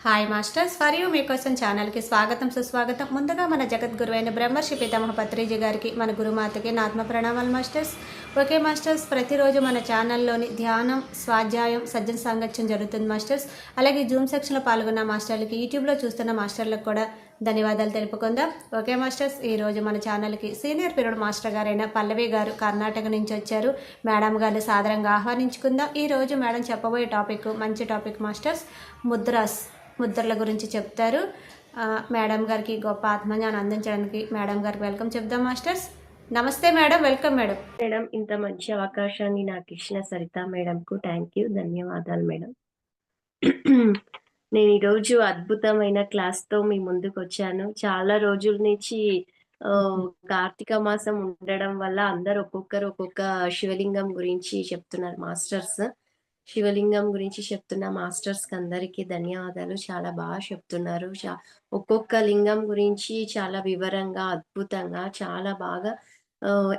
Hi masters, for you మీకోసం ఛానల్కి స్వాగతం సుస్వాగతం. ముందుగా మన జగద్గురు అయిన బ్రహ్మర్షి పితామహ పత్రిజీ గారికి, మన గురుమాతకి నా ఆత్మ ప్రణామాలు మాస్టర్స్. ఓకే మాస్టర్స్, ప్రతిరోజు మన ఛానల్లోని ధ్యానం, స్వాధ్యాయం, సజ్జన సాంగత్యం జరుగుతుంది మాస్టర్స్. అలాగే జూమ్ సెక్షన్లో పాల్గొన్న మాస్టర్లకి, యూట్యూబ్లో చూస్తున్న మాస్టర్లకు కూడా ధన్యవాదాలు తెలుపుకుందాం. ఓకే మాస్టర్స్, ఈరోజు మన ఛానల్కి సీనియర్ పీరియడ్ మాస్టర్ గారైన పల్లవి గారు కర్ణాటక నుంచి వచ్చారు. మేడం గారిని సాదరంగా ఆహ్వానించుకుందాం. ఈరోజు మేడం చెప్పబోయే టాపిక్ మంచి టాపిక్ మాస్టర్స్. ముద్రల గురించి చెప్తారు. మేడం గారికి గొప్ప ఆత్మజ్ఞానం అందించడానికి మేడం గారికి వెల్కమ్ చెప్దాం మాస్టర్స్. నమస్తే మేడం, వెల్కమ్ మేడం. మేడం, ఇంత మంచి అవకాశాన్ని నాకు ఇచ్చిన సరిత మేడంకు థ్యాంక్ యూ, ధన్యవాదాలు మేడం. నేను ఈరోజు అద్భుతమైన క్లాస్తో మీ ముందుకు వచ్చాను. చాలా రోజుల నుంచి కార్తీక మాసం ఉండడం వల్ల అందరు ఒక్కొక్కరు ఒక్కొక్క శివలింగం గురించి చెప్తున్నారు మాస్టర్స్. శివలింగం గురించి చెప్తున్న మాస్టర్స్కి అందరికీ ధన్యవాదాలు. చాలా బాగా చెప్తున్నారు. ఒక్కొక్క లింగం గురించి చాలా వివరంగా, అద్భుతంగా, చాలా బాగా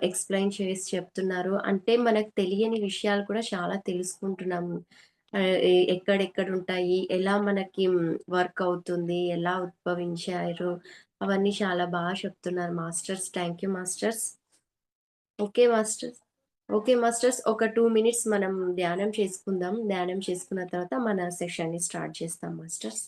ఎక్స్ప్లెయిన్ చేసి చెప్తున్నారు. అంటే మనకు తెలియని విషయాలు కూడా చాలా తెలుసుకుంటున్నాము. ఎక్కడెక్కడ ఉంటాయి, ఎలా మనకి వర్క్ అవుతుంది, ఎలా ఉద్భవించారు, అవన్నీ చాలా బాగా చెప్తున్నారు masters. Thank you masters. Okay masters. Okay masters, ఒక 2 మినిట్స్ మనం ధ్యానం చేసుకుందాం. ధ్యానం చేసుకున్న తర్వాత మన సెషన్ని స్టార్ట్ చేస్తాం మాస్టర్స్.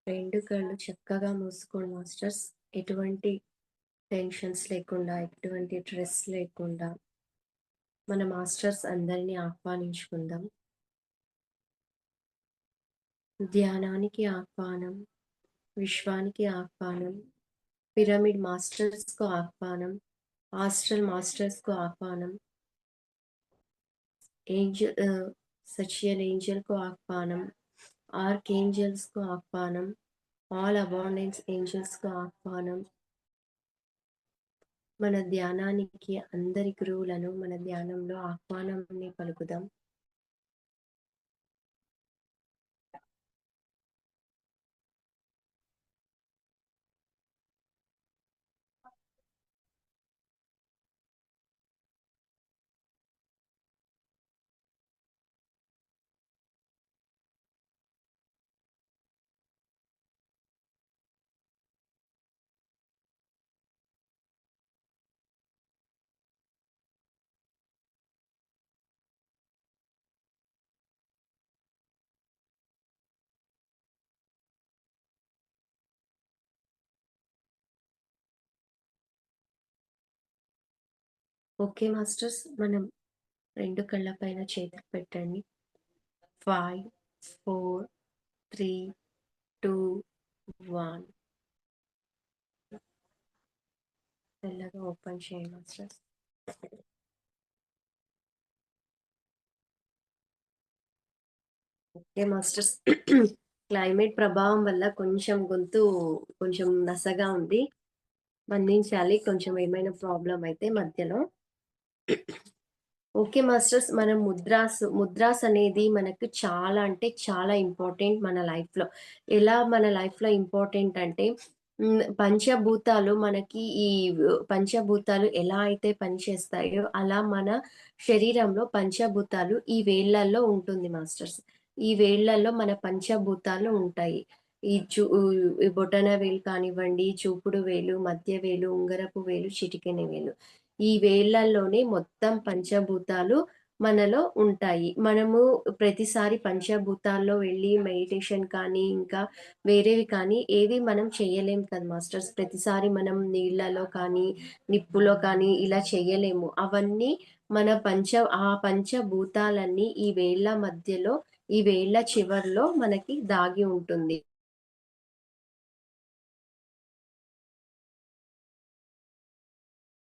రెండు కళ్ళు చక్కగా మూసుకోండి మాస్టర్స్. ఎటువంటి టెన్షన్స్ లేకుండా, ఎటువంటి స్ట్రెస్ లేకుండా మన మాస్టర్స్ అందరినీ ఆహ్వానించుకుందాం. ధ్యానానికి ఆహ్వానం, విశ్వానికి ఆహ్వానం, పిరమిడ్ మాస్టర్స్కు ఆహ్వానం, ఆస్ట్రల్ మాస్టర్స్కు ఆహ్వానం, సచియల్ ఏంజల్కు ఆహ్వానం, ఆర్కేంజల్స్కు ఆహ్వానం, ఆల్ అబాండెన్స్ ఏంజల్స్కు ఆహ్వానం. మన ధ్యానానికి అందరి గురువులను మన ధ్యానంలో ఆహ్వానాన్ని పలుకుదాం. ఓకే మాస్టర్స్, మనం రెండు కళ్ళ పైన చేతులు పెట్టండి. 5, 4, 3, 2, 1. మెల్లగా ఓపెన్ చేయండి మాస్టర్స్. ఓకే మాస్టర్స్, క్లైమేట్ ప్రభావం వల్ల కొంచెం గొంతు కొంచెం నసగా ఉంది, మన్నించాలి కొంచెం ఏమైనా ప్రాబ్లం అయితే మధ్యలో. ఓకే మాస్టర్స్, మనం ముద్రాస్ అనేది మనకు చాలా అంటే చాలా ఇంపార్టెంట్ మన లైఫ్లో. ఎలా మన లైఫ్లో ఇంపార్టెంట్ అంటే, పంచభూతాలు మనకి ఈ పంచభూతాలు ఎలా అయితే పనిచేస్తాయో అలా మన శరీరంలో పంచభూతాలు ఈ వేళ్ళల్లో ఉంటుంది మాస్టర్స్. ఈ వేళ్ళల్లో మన పంచభూతాలు ఉంటాయి. ఈ బొటన వేలు కానివ్వండి, చూపుడు వేలు, మధ్య వేలు, ఉంగరపు వేలు, చిటికెన వేలు, ఈ వేళ్ళల్లోనే మొత్తం పంచభూతాలు మనలో ఉంటాయి. మనము ప్రతిసారి పంచభూతాల్లో వెళ్ళి మెడిటేషన్ కానీ, ఇంకా వేరేవి కానీ ఏవి మనం చేయలేం కదా మాస్టర్స్. ప్రతిసారి మనం నీళ్ళలో కానీ, నిప్పులో కానీ ఇలా చేయలేము. అవన్నీ మన ఆ పంచభూతాలన్నీ ఈ వేళ్ళ మధ్యలో, ఈ వేళ్ళ చివర్లో మనకి దాగి ఉంటుంది.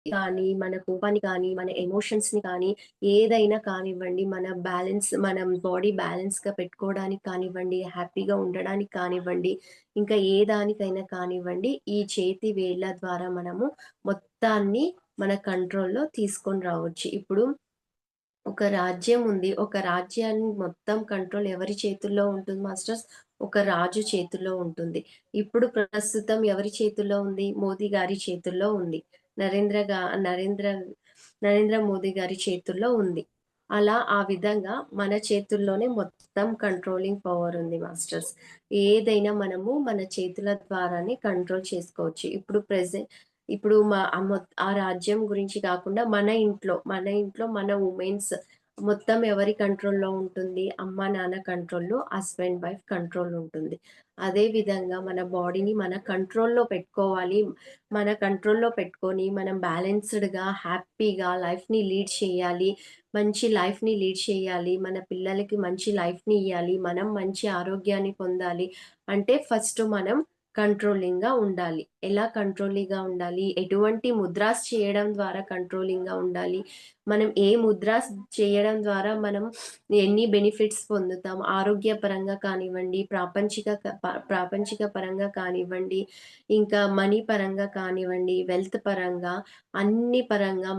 కానీ, మన కోపాన్ని కానీ, మన ఎమోషన్స్‌ని కానీ, ఏదైనా కానివ్వండి, మనం బాడీ బ్యాలెన్స్‌గా పెట్టుకోవడానికి కానివ్వండి, హ్యాపీగా ఉండడానికి కానివ్వండి, ఇంకా ఏ దానికైనా కానివ్వండి, ఈ చేతి వేళ్ళ ద్వారా మనము మొత్తాన్ని మన కంట్రోల్‌లో తీసుకొని రావచ్చు. ఇప్పుడు ఒక రాజ్యం ఉంది. ఒక రాజ్యాన్ని మొత్తం కంట్రోల్ ఎవరి చేతుల్లో ఉంటుంది మాస్టర్స్? ఒక రాజు చేతుల్లో ఉంటుంది. ఇప్పుడు ప్రస్తుతం ఎవరి చేతుల్లో ఉంది? మోదీ గారి చేతుల్లో ఉంది. నరేంద్ర గా నరేంద్ర నరేంద్ర మోదీ గారి చేతుల్లో ఉంది. అలా ఆ విధంగా మన చేతుల్లోనే మొత్తం కంట్రోలింగ్ పవర్ ఉంది మాస్టర్స్. ఏదైనా మనము మన చేతుల ద్వారానే కంట్రోల్ చేసుకోవచ్చు. ఇప్పుడు ఆ రాజ్యం గురించి కాకుండా మన ఇంట్లో మన వుమెన్స్ మొత్తం ఎవరి కంట్రోల్‌లో ఉంటుంది? అమ్మ, నాన్న కంట్రోల్‌లో, హస్బెండ్, వైఫ్ కంట్రోల్‌లో ఉంటుంది. అదే విధంగా మన బాడీని మన కంట్రోల్‌లో పెట్టుకోవాలి. మన కంట్రోల్‌లో పెట్టుకొని మనం బ్యాలెన్స్‌డ్‌గా, హ్యాపీగా లైఫ్‌ని లీడ్ చేయాలి. మంచి లైఫ్‌ని లీడ్ చేయాలి. మన పిల్లలకి మంచి లైఫ్‌ని ఇయ్యాలి. మనం మంచి ఆరోగ్యాన్ని పొందాలి. అంటే ఫస్ట్ మనం కంట్రోలింగ్‌గా ఉండాలి. ఎలా కంట్రోలింగ్‌గా ఉండాలి? ఎటువంటి ముద్రాస్ చేయడం ద్వారా కంట్రోలింగ్‌గా ఉండాలి? మనం ఏ ముద్రాస్ చేయడం ద్వారా మనం ఎన్ని బెనిఫిట్స్ పొందుతాం? ఆరోగ్యపరంగా కానివ్వండి, ప్రాపంచిక పరంగా కానివ్వండి, ఇంకా మనీ పరంగా కానివ్వండి, వెల్త్ పరంగా, అన్ని పరంగా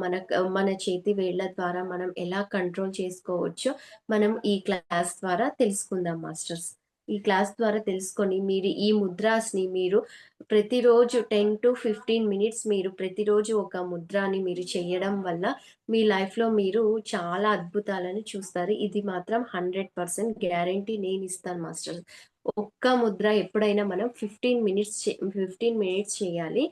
మన చేతి వేళ్ళ ద్వారా మనం ఎలా కంట్రోల్ చేసుకోవచ్చో మనం ఈ క్లాస్ ద్వారా తెలుసుకుందాం మాస్టర్స్. ఈ క్లాస్ ద్వారా తెలుసుకొని మీరు ఈ ముద్రాస్‌ని మీరు ప్రతిరోజు 10-15 మినిట్స్ మీరు ప్రతిరోజు ఒక ముద్రాని మీరు చేయడం వల్ల మీ లైఫ్‌లో మీరు చాలా అద్భుతాలను చూస్తారు. ఇది మాత్రం 100% గ్యారంటీ నేనిస్తాను మాస్టర్. ఒక్క ముద్ర ఎప్పుడైనా మనం 15 మినిట్స్ చేయాలి.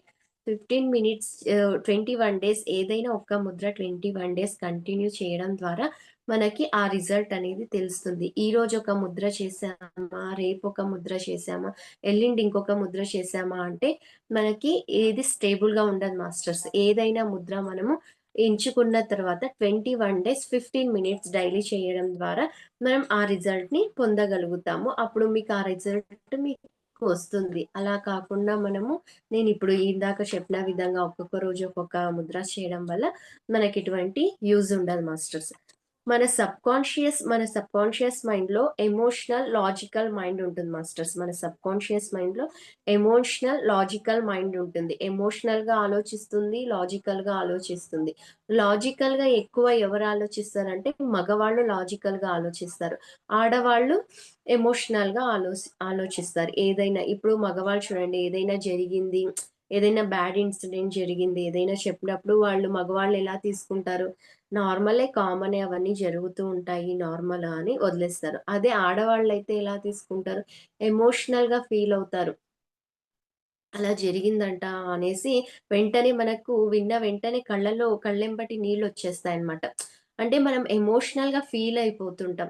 15 మినిట్స్ 21 డేస్ ఏదైనా ఒక్క ముద్ర 21 డేస్ కంటిన్యూ చేయడం ద్వారా మనకి ఆ రిజల్ట్ అనేది తెలుస్తుంది. ఈరోజు ఒక ముద్ర చేశామా, రేపు ఒక ముద్ర చేశామా, ఎల్లుండి ఇంకొక ముద్ర చేశామా అంటే మనకి ఏది స్టేబుల్‌గా ఉండదు మాస్టర్స్. ఏదైనా ముద్ర మనము ఎంచుకున్న తర్వాత 21 డేస్ 15 మినిట్స్ డైలీ చేయడం ద్వారా మనం ఆ రిజల్ట్‌ని పొందగలుగుతాము. అప్పుడు మీకు ఆ రిజల్ట్ మీకు వస్తుంది. అలా కాకుండా నేనిప్పుడు ఇందాక చెప్పిన విధంగా ఒక్కొక్క రోజు ఒక్కొక్క ముద్ర చేయడం వల్ల మనకెటువంటి యూజ్ ఉండదు మాస్టర్స్. మన సబ్‌కాన్షియస్ మైండ్‌లో ఎమోషనల్, లాజికల్ మైండ్ ఉంటుంది మాస్టర్స్. మన సబ్‌కాన్షియస్ మైండ్‌లో ఎమోషనల్, లాజికల్ మైండ్ ఉంటుంది. ఎమోషనల్‌గా ఆలోచిస్తుంది, లాజికల్‌గా ఆలోచిస్తుంది. లాజికల్‌గా ఎక్కువ ఎవరు ఆలోచిస్తారంటే మగవాళ్ళు లాజికల్‌గా ఆలోచిస్తారు. ఆడవాళ్ళు ఎమోషనల్‌గా ఆలోచిస్తారు. ఏదైనా ఇప్పుడు మగవాళ్ళు చూడండి ఏదైనా బ్యాడ్ ఇన్సిడెంట్ జరిగింది, ఏదైనా చెప్పినప్పుడు మగవాళ్ళు ఎలా తీసుకుంటారు? నార్మలే, కామనే అవన్నీ జరుగుతూ ఉంటాయి అని వదిలేస్తారు. అదే ఆడవాళ్ళైతే ఎలా తీసుకుంటారు? ఎమోషనల్‌గా ఫీల్ అవుతారు. అలా జరిగిందంట అనేసి విన్న వెంటనే కళ్ళెంబటి నీళ్ళొచ్చేస్తాయన్నమాట. అంటే మనం ఎమోషనల్‌గా ఫీల్ అయిపోతుంటాం.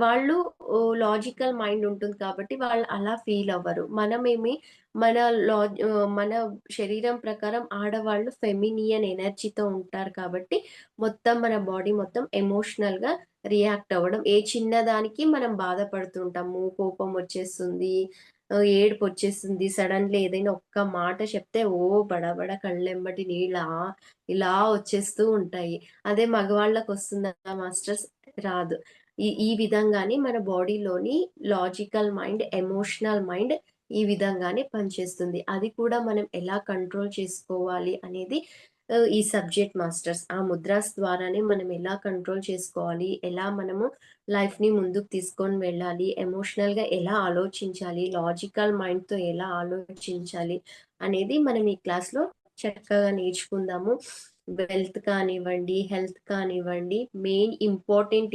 వాళ్ళు లాజికల్ మైండ్ ఉంటుంది కాబట్టి వాళ్ళు అలా ఫీల్ అవ్వరు. మన మన శరీరం ప్రకారం ఆడవాళ్ళు ఫెమినియన్ ఎనర్జీతో ఉంటారు కాబట్టి మన బాడీ మొత్తం ఎమోషనల్‌గా రియాక్ట్ అవ్వడం. ఏ చిన్నదానికి మనం బాధపడుతుంటాము. కోపం వచ్చేస్తుంది. ఏడుపొచ్చేస్తుంది. సడెన్‌లీ ఏదైనా ఒక్క మాట చెప్తే బడబడ కళ్ళెంబటి ఇలా వచ్చేస్తూ ఉంటాయి. అదే మగవాళ్ళకొస్తుందా మాస్టర్స్? రాదు. ఈ విధంగానే మన బాడీలోని లాజికల్ మైండ్, ఎమోషనల్ మైండ్ ఈ విధంగానే పనిచేస్తుంది. అది కూడా మనం ఎలా కంట్రోల్ చేసుకోవాలి అనేది ఈ సబ్జెక్ట్ మాస్టర్స్. ఆ ముద్రాస్ ద్వారానే మనం ఎలా కంట్రోల్ చేసుకోవాలి, ఎలా మనము లైఫ్‌ని ముందుకు తీసుకొని వెళ్ళాలి, ఎమోషనల్‌గా ఎలా ఆలోచించాలి, లాజికల్ మైండ్‌తో ఎలా ఆలోచించాలి అనేది మనం ఈ క్లాస్‌లో చక్కగా నేర్చుకుందాము. వెల్త్ కానివ్వండి, హెల్త్ కానివ్వండి, మెయిన్ ఇంపార్టెంట్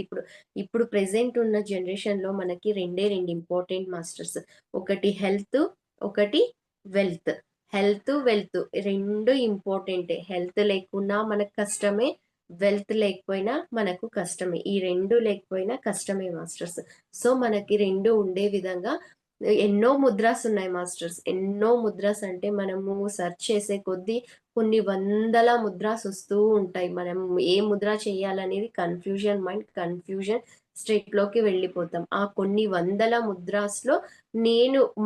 ఇప్పుడు ప్రెజెంట్ ఉన్న జనరేషన్‌లో మనకి 2 ఇంపార్టెంట్ మాస్టర్స్. ఒకటి హెల్త్, ఒకటి వెల్త్. వెల్త్ 2 ఇంపార్టెంటే. హెల్త్ లేకున్నా మనకు కష్టమే. వెల్త్ లేకపోయినా మనకు కష్టమే. ఈ 2 లేకపోయినా కష్టమే మాస్టర్స్. సో, మనకి 2 ఉండే విధంగా ఎన్నో ముద్రాస్ ఉన్నాయి మాస్టర్స్. ఎన్నో ముద్రాస్ అంటే మనము సెర్చ్ చేసే కొద్దీ కొన్ని వందల ముద్రాస్ వస్తూ ఉంటాయి. మనం ఏ ముద్ర చేయాలనేది కన్‌ఫ్యూజన్ స్టేట్‌లోకి వెళ్ళిపోతాం. ఆ కొన్ని వందల ముద్రాస్‌లో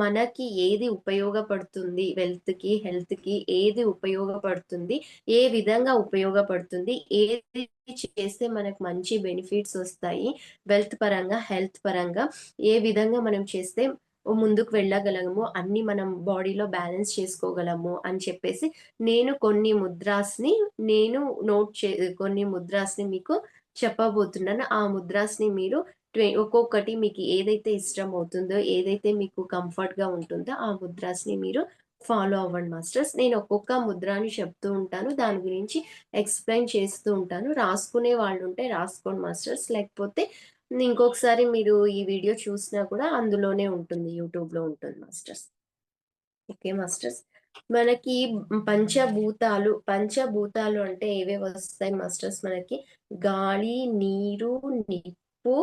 మనకి ఏది ఉపయోగపడుతుంది, వెల్త్‌కి, హెల్త్‌కి ఏది ఉపయోగపడుతుంది, ఏ విధంగా ఉపయోగపడుతుంది, ఏది చేస్తే మనకు మంచి బెనిఫిట్స్ వస్తాయి, వెల్త్ పరంగా, హెల్త్ పరంగా ఏ విధంగా మనం చేస్తే ముందుకు వెళ్ళగలము, అన్నీ మనం బాడీలో బ్యాలెన్స్ చేసుకోగలము అని చెప్పేసి నేను కొన్ని ముద్రాస్‌ని నేను నోట్ చే కొన్ని ముద్రాస్‌ని మీకు చెప్పబోతున్నాను. ఆ ముద్రాస్‌ని మీరు ఒక్కొక్కటి మీకు ఏదైతే ఇష్టమవుతుందో, ఏదైతే మీకు కంఫర్ట్‌గా ఉంటుందో, ఆ ముద్రాస్‌ని మీరు ఫాలో అవ్వండి మాస్టర్స్. నేను ఒక్కొక్క ముద్రాని చెప్తూ ఉంటాను. దాని గురించి ఎక్స్‌ప్లెయిన్ చేస్తూ ఉంటాను. రాసుకునే వాళ్ళుంటే రాసుకోండి మాస్టర్స్. లేకపోతే ఇంకొకసారి మీరు ఈ వీడియో చూసినా కూడా అందులోనే ఉంటుంది. యూట్యూబ్‌లో ఉంటుంది మాస్టర్స్. Okay masters. మనకి పంచభూతాలు అంటే ఏవేవొస్తాయి మాస్టర్స్ మనకి? గాలి, నీరు, నిప్పు,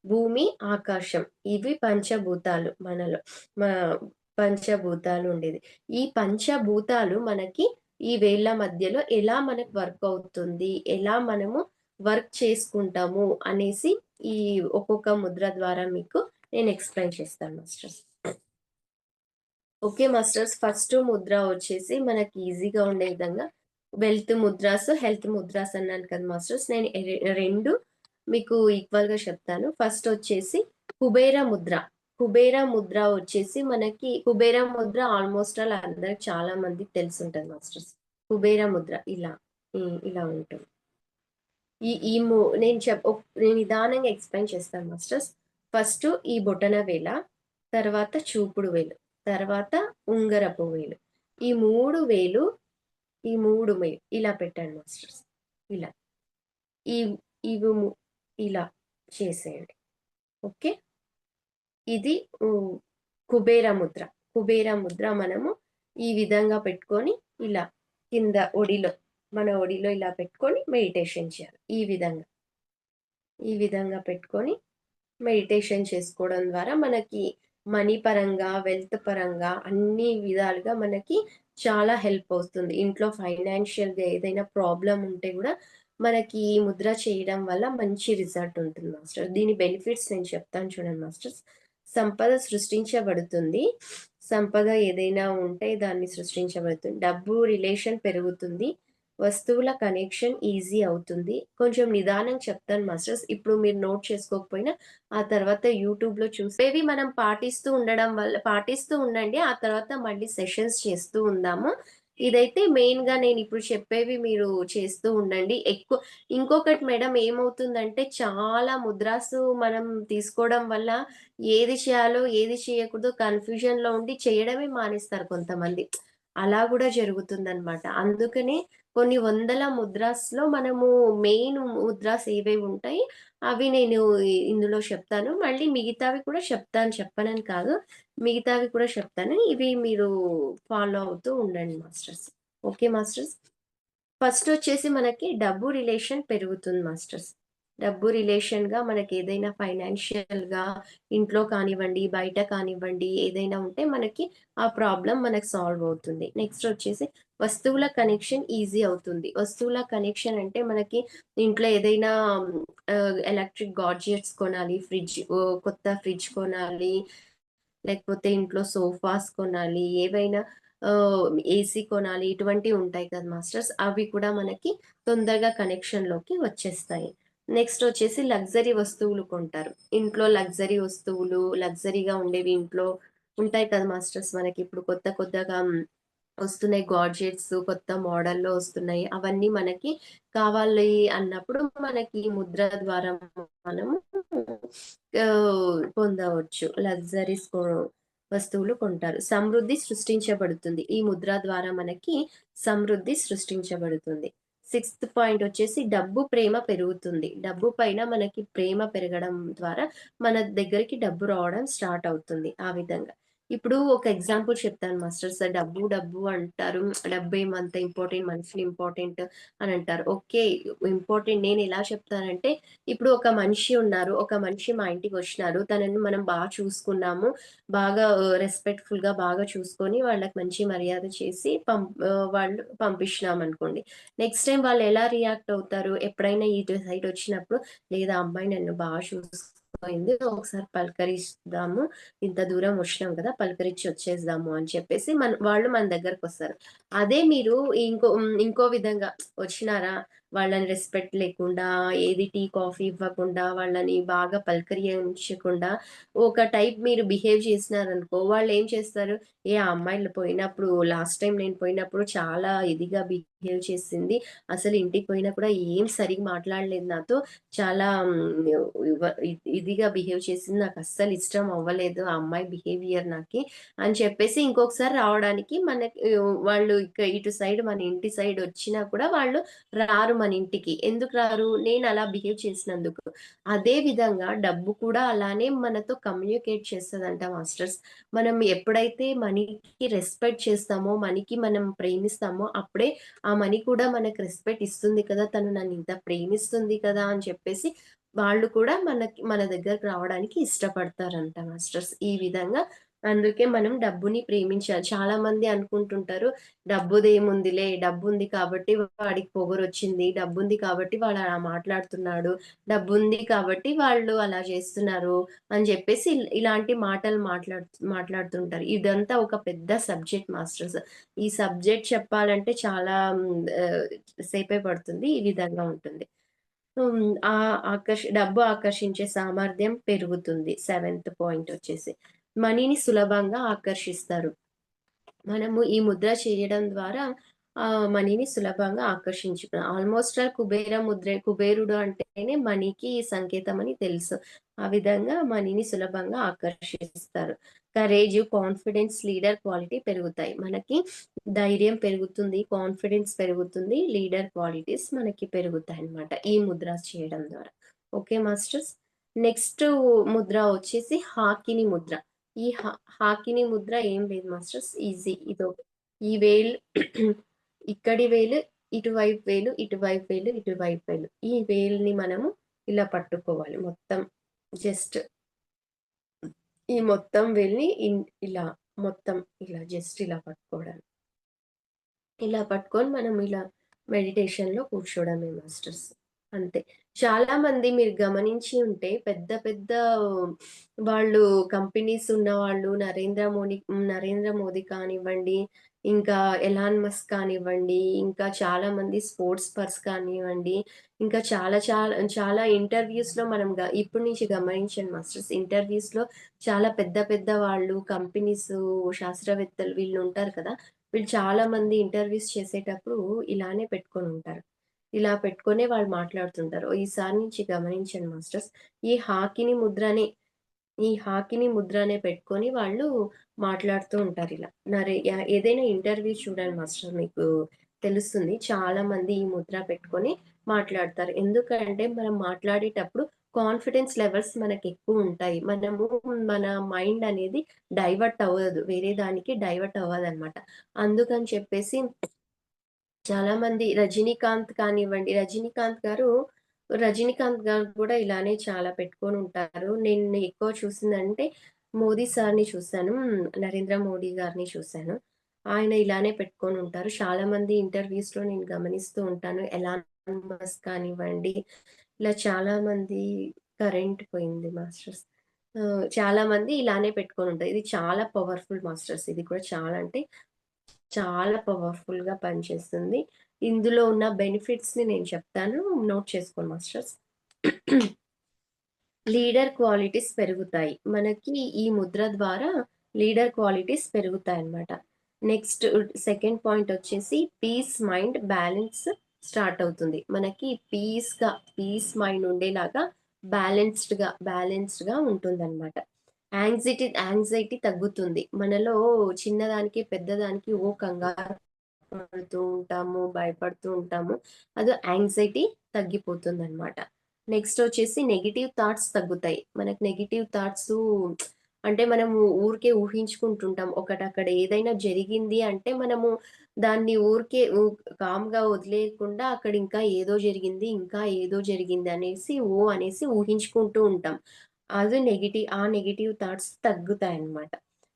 భూమి, ఆకాశం. ఇవి పంచభూతాలు మనలో. మా పంచభూతాలు ఉండేది. ఈ పంచభూతాలు మనకి ఈ వేళ్ళ మధ్యలో ఎలా మనకు వర్క్ అవుతుంది? ఎలా మనము వర్క్ చేసుకుంటాము అనేసి ఈ ఒక్కొక్క ముద్ర ద్వారా మీకు నేను ఎక్స్‌ప్లెయిన్ చేస్తాను masters. Okay masters. First Mudra వచ్చేసి మనకి ఈజీగా ఉండే విధంగా వెల్త్ ముద్రాస్, హెల్త్ ముద్రాస్ అన్నాను కదా మాస్టర్స్. నేను 2 మీకు ఈక్వల్‌గా చెప్తాను. ఫస్ట్ వచ్చేసి కుబేర ముద్ర. కుబేర ముద్ర వచ్చేసి మనకి కుబేర ముద్ర ఆల్మోస్ట్ ఆల్ అందరికి చాలా మందికి తెలిసుంటది మాస్టర్స్. కుబేర ముద్ర ఇలా. ఇలా ఉంటుంది. ఈ ఈ ము నేను నేను నిదానంగా ఎక్స్‌ప్లెయిన్ చేస్తాను మాస్టర్స్. ఫస్టు ఈ బొటనవేల, తర్వాత చూపుడు వేలు, తర్వాత ఉంగరపు వేలు. ఈ 3 వేలు, ఈ 3 ఇలా పెట్టండి మాస్టర్స్. ఇలా. ఈ ఇవి ఇలా చేసేయండి. ఓకే. ఇది హ్మ్. కుబేర ముద్ర. కుబేర ముద్ర మనము ఈ విధంగా పెట్టుకొని ఇలా కింద ఒడిలో, మన ఒడిలో ఇలా పెట్టుకొని మెడిటేషన్ చేయాలి. ఈ విధంగా పెట్టుకొని మెడిటేషన్ చేసుకోవడం ద్వారా మనకి మనీ పరంగా, వెల్త్ పరంగా అన్ని విధాలుగా మనకి చాలా హెల్ప్ అవుతుంది. ఇంట్లో ఫైనాన్షియల్‌గా ఏదైనా ప్రాబ్లమ్ ఉంటే గూడా మనకి ఈ ముద్ర చేయడం వల్ల మంచి రిజల్ట్ ఉంటుంది మాస్టర్. దీని బెనిఫిట్స్ నేను చెప్తాను చూడండి మాస్టర్స్. సంపద సృష్టించబడుతుంది. సంపద ఏదైనా ఉంటే దాన్ని సృష్టించబడుతుంది. డబ్బు రిలేషన్ పెరుగుతుంది. వస్తువుల కనెక్షన్ ఈజీ అవుతుంది. కొంచెం నిదానంగా చెప్తాను మాస్టర్స్. ఇప్పుడు మీరు నోట్ చేసుకోకపోయినా ఆ తర్వాత యూట్యూబ్‌లో చూసేవి మనం పాటిస్తూ ఉండండి. ఆ తర్వాత మళ్ళీ సెషన్స్ చేస్తూ ఉందాము. ఇదైతే మెయిన్‌గా నేనిప్పుడు చెప్పేవి మీరు చేస్తూ ఉండండి. ఇంకొకటి మేడం ఏమవుతుందంటే చాలా ముద్రాసు మనం తీసుకోవడం వల్ల ఏది చేయాలో, ఏది చేయకూడదో కన్‌ఫ్యూజన్‌లో ఉండి చేయడమే మానేస్తారు కొంతమంది. అలా గూడా జరుగుతుందనమాట. అందుకనే కొన్ని వందల ముద్రాస్‌లో మనము మెయిన్ ముద్రాస్ ఏవేవుంటాయి అవి నేను ఇందులో చెప్తాను. మళ్ళీ మిగతావి కూడా చెప్తాను. చెప్పనని కాదు. మిగతావి కూడా చెప్తాను. ఇవి మీరు ఫాలో అవుతూ ఉండండి మాస్టర్స్. Okay masters. ఫస్టొచ్చేసి మనకి డబ్బు రిలేషన్ పెరుగుతుంది మాస్టర్స్. డబ్బు రిలేషన్‌గా మనకేదైనా ఫైనాన్షియల్‌గా ఇంట్లో కానివ్వండి, బయట కానివ్వండి ఏదైనా ఉంటే మనకి ఆ ప్రాబ్లమ్ మనకు సాల్వ్ అవుతుంది. నెక్స్టొచ్చేసి వస్తువుల కనెక్షన్ ఈజీ అవుతుంది. వస్తువుల కనెక్షన్ అంటే మనకి ఇంట్లో ఏదైనా ఎలక్ట్రిక్ గాడ్జెట్స్ కొనాలి, కొత్త ఫ్రిడ్జ్ కొనాలి, లేకపోతే ఇంట్లో సోఫాస్ కొనాలి, ఏవైనా ఏసీ కొనాలి ఇటువంటివి ఉంటాయి కదా మాస్టర్స్. అవి కూడా మనకి తొందరగా కనెక్షన్‌లోకి వచ్చేస్తాయి. నెక్స్ట్ వచ్చేసి లగ్జరీ వస్తువులు కొంటారు. ఇంట్లో లగ్జరీ వస్తువులు, లగ్జరీగా ఉండేవి ఇంట్లో ఉంటాయి కదా మాస్టర్స్. మనకిప్పుడు కొత్త కొత్తగా వస్తున్నాయి గాడ్జెట్స్ కొత్త మోడల్‌లో వస్తున్నాయి. అవన్నీ మనకి కావాలి అన్నప్పుడు మనకి ఈ ముద్ర ద్వారా మనము పొందవచ్చు. వస్తువులు కొంటారు. సమృద్ధి సృష్టించబడుతుంది. ఈ ముద్ర ద్వారా మనకి సమృద్ధి సృష్టించబడుతుంది. సిక్స్త్ పాయింట్ వచ్చేసి డబ్బు ప్రేమ పెరుగుతుంది. డబ్బు పైన మనకి ప్రేమ పెరగడం ద్వారా మన దగ్గరికి డబ్బు రావడం స్టార్ట్ అవుతుంది. ఆ విధంగా. ఇప్పుడు ఒక ఎగ్జాంపుల్ చెప్తాను మాస్టర్స్. డబ్బు, డబ్బు అంటారు. డబ్బేమంత ఇంపార్టెంట్, మనుషులు ఇంపార్టెంట్ అని అంటారు. ఓకే. ఇంపార్టెంట్ నేనెలా చెప్తానంటే, ఇప్పుడు ఒక మనిషి ఉన్నారు. ఒక మనిషి మా ఇంటికొచ్చినారు. తనని మనం చూసుకున్నాము. బాగా రెస్పెక్ట్‌ఫుల్‌గా బాగా చూసుకొని వాళ్ళకి మంచి మర్యాద చేసి వాళ్ళు పంపించినామనుకోండి. నెక్స్ట్ టైమ్ వాళ్ళెలా రియాక్ట్ అవుతారు? ఎప్పుడైనా ఇటు సైడ్ వచ్చినప్పుడు, లేదా ఆ అమ్మాయి నన్ను చూసుకుపోయింది. ఒకసారి పలకరిద్దాము. ఇంత దూరం వచ్చినాం కదా! పలకరించి వచ్చేద్దాము అని చెప్పేసి వాళ్ళు మన దగ్గరకొస్తారు. అదే మీరు ఇంకో విధంగా వచ్చినారా? వాళ్ళని రెస్పెక్ట్ లేకుండా, ఏది టీ, కాఫీ ఇవ్వకుండా, వాళ్ళని బాగా పలకరించకుండా ఒక టైప్ మీరు బిహేవ్ చేసినారనుకో, వాళ్ళేం చేస్తారు, ఆ అమ్మాయి పోయినప్పుడు లాస్ట్ టైమ్ నేను పోయినప్పుడు చాలా ఇదిగా బిహేవ్ చేసింది. అసలు ఇంటికి పోయినా కూడా ఏం సరిగ్గా మాట్లాడలేదు నాతో. చాలా ఇదిగా బిహేవ్ చేసింది. నాకస్సలు ఇష్టం అవ్వలేదు ఆ అమ్మాయి బిహేవియర్ నాకి అని చెప్పేసి ఇంకొకసారి రావడానికి మనకి వాళ్ళు ఇటు సైడ్ మన ఇంటి సైడ్ వచ్చినా కూడా వాళ్ళు రారు మన ఇంటికి. ఎందుకు రారు? నేను అలా బిహేవ్ చేసినందుకు. అదే విధంగా డబ్బు కూడా అలానే మనతో కమ్యూనికేట్ చేస్తదంట మాస్టర్స్. మనం ఎప్పుడైతే మనీకి రెస్పెక్ట్ చేస్తామో, మనీకి మనం ప్రేమిస్తామో అప్పుడే ఆ మనీ కూడా మనకు రెస్పెక్ట్ ఇస్తుంది కదా! తను నన్నింత ప్రేమిస్తుంది కదా! అని చెప్పేసి వాళ్ళు కూడా మన దగ్గరకు రావడానికి ఇష్టపడతారంట మాస్టర్స్. ఈ విధంగా అందుకే మనం డబ్బుని ప్రేమించాలి. చాలా మంది అనుకుంటుంటారు, డబ్బుదేముందిలే, డబ్బుంది కాబట్టి వాడికి పొగరొచ్చింది. డబ్బుంది కాబట్టి వాడు అలా మాట్లాడుతున్నాడు. డబ్బుంది కాబట్టి వాళ్ళు అలా చేస్తున్నారు అని చెప్పేసి ఇలాంటి మాటలు మాట్లాడుతుంటారు. ఇదంతా ఒక పెద్ద సబ్జెక్ట్ మాస్టర్స్. ఈ సబ్జెక్ట్ చెప్పాలంటే చాలా సేపే పడుతుంది. ఈ విధంగా ఉంటుంది. హ్మ్. డబ్బు ఆకర్షించే సామర్థ్యం పెరుగుతుంది. సెవెంత్ పాయింట్ వచ్చేసి. మనీని సులభంగా ఆకర్షిస్తారు. మనము ఈ ముద్ర చేయడం ద్వారా మనీని సులభంగా ఆల్మోస్ట్ ఆల్ కుబేరుడు అంటేనే మనీకి సంకేతం అని తెలుసు. ఆ విధంగా మనీని సులభంగా ఆకర్షిస్తారు. కరేజ్, కాన్ఫిడెన్స్, లీడర్ క్వాలిటీ పెరుగుతాయి. మనకి ధైర్యం పెరుగుతుంది, కాన్ఫిడెన్స్ పెరుగుతుంది, లీడర్ క్వాలిటీస్ మనకి పెరుగుతాయన్నమాట ఈ ముద్ర చేయడం ద్వారా. Okay masters. నెక్స్ట్ ముద్ర వచ్చేసి హాకిని ముద్ర. ఈ హాకిని ముద్ర ఏం లేదు మాస్టర్స్, ఈజీ. ఈ వేలు ఇక్కడి వేలు, ఇటువైపు వేలు, ఇటువైపు వేలు, ఇటువైపు వేలు. ఈ వేలుని మనము ఇలా పట్టుకోవాలి మొత్తం. జస్ట్ ఈ మొత్తం వేలుని ఇలా మొత్తం ఇలా జస్ట్ ఇలా పట్టుకోవడం. ఇలా పట్టుకొని మనం ఇలా మెడిటేషన్‌లో కూర్చోవడమే మాస్టర్స్. అంతే. చాలా మంది మీరు గమనించి ఉంటే పెద్ద పెద్ద వాళ్ళు కంపెనీస్ ఉన్నవాళ్ళు నరేంద్ర మోదీ కానివ్వండి, ఇంకా ఎలాన్ మస్క్ కానివ్వండి, ఇంకా చాలా మంది స్పోర్ట్స్ కానివ్వండి, ఇంకా చాలా చాలా చాలా ఇంటర్వ్యూస్‌లో మనం ఇప్పటి నుంచి గమనించండి మాస్టర్స్. ఇంటర్వ్యూస్‌లో చాలా పెద్ద పెద్ద వాళ్ళు కంపెనీసు, శాస్త్రవేత్తలు వీళ్ళు ఉంటారు కదా! వీళ్ళు చాలా మంది ఇంటర్వ్యూస్ చేసేటప్పుడు ఇలానే పెట్టుకొనుంటారు. ఇలా పెట్టుకొనే వాళ్ళు మాట్లాడుతుంటారు. ఈసారి నుంచి గమనించండి మాస్టర్స్. ఈ హాకిని ముద్రనే ఈ హాకిని ముద్రనే పెట్టుకొని వాళ్ళు మాట్లాడుతూ ఉంటారిలా. ఏదైనా ఇంటర్వ్యూ చూడండి మాస్టర్, మీకు తెలుస్తుంది. చాలా మంది ఈ ముద్ర పెట్టుకొని మాట్లాడతారు. ఎందుకంటే మనం మాట్లాడేటప్పుడు కాన్ఫిడెన్స్ లెవెల్స్ మనకెక్కువుంటాయి. మన మైండ్ అనేది డైవర్ట్ అవ్వదు. వేరే దానికి డైవర్ట్ అవ్వదనమాట. అందుకని చెప్పేసి చాలా మంది రజనీకాంత్ కానివ్వండి, రజనీకాంత్ గారు కూడా ఇలానే చాలా పెట్టుకొనుంటారు. నేను ఎక్కువ చూసిందంటే మోదీ సార్‌ని చూసాను. నరేంద్ర మోడీ గారిని చూసాను. ఆయన ఇలానే పెట్టుకొనుంటారు. చాలా మంది ఇంటర్వ్యూస్‌లో నేను గమనిస్తూ ఉంటాను. ఎలాన్ మస్క్ కానివ్వండి, ఇలా చాలా మంది కరెంట్ పోయింది మాస్టర్స్. చాలా మంది ఇలానే పెట్టుకొనుంటారు. ఇది చాలా పవర్‌ఫుల్ మాస్టర్స్. ఇది కూడా చాలా అంటే చాలా పవర్‌ఫుల్‌గా పనిచేస్తుంది. ఇందులో ఉన్న బెనిఫిట్స్‌ని నేను చెప్తాను. నోట్ చేసుకోండి మాస్టర్స్. లీడర్ క్వాలిటీస్ పెరుగుతాయి. మనకి ఈ ముద్ర ద్వారా లీడర్ క్వాలిటీస్ పెరుగుతాయన్నమాట. నెక్స్ట్ సెకండ్ పాయింట్ వచ్చేసి బ్యాలెన్స్ స్టార్ట్ అవుతుంది. మనకి పీస్ మైండ్ ఉండేలాగా బ్యాలెన్స్డ్‌గా ఉంటుందన్నమాట. యాంగ్జైటీ తగ్గుతుంది. మనలో చిన్నదానికి, పెద్దదానికి కంగారు పడుతూ ఉంటాము, భయపడుతూ ఉంటాము. అది యాంగ్జైటీ తగ్గిపోతుందన్నమాట. నెక్స్ట్ వచ్చేసి నెగెటివ్ థాట్స్ తగ్గుతాయి. మనకు నెగెటివ్ థాట్సు అంటే మనము ఊరికే ఊహించుకుంటుంటాం. ఒకటక్కడ ఏదైనా జరిగింది అంటే మనము దాన్ని ఊరికే కామ్‌గా వదిలేయకుండా అక్కడ ఇంకా ఏదో జరిగింది, ఇంకా ఏదో జరిగింది అనేసి ఊహించుకుంటూ ఉంటాం. ఆ నెగెటివ్ థాట్స్ తగ్గుతాయన్నమాట.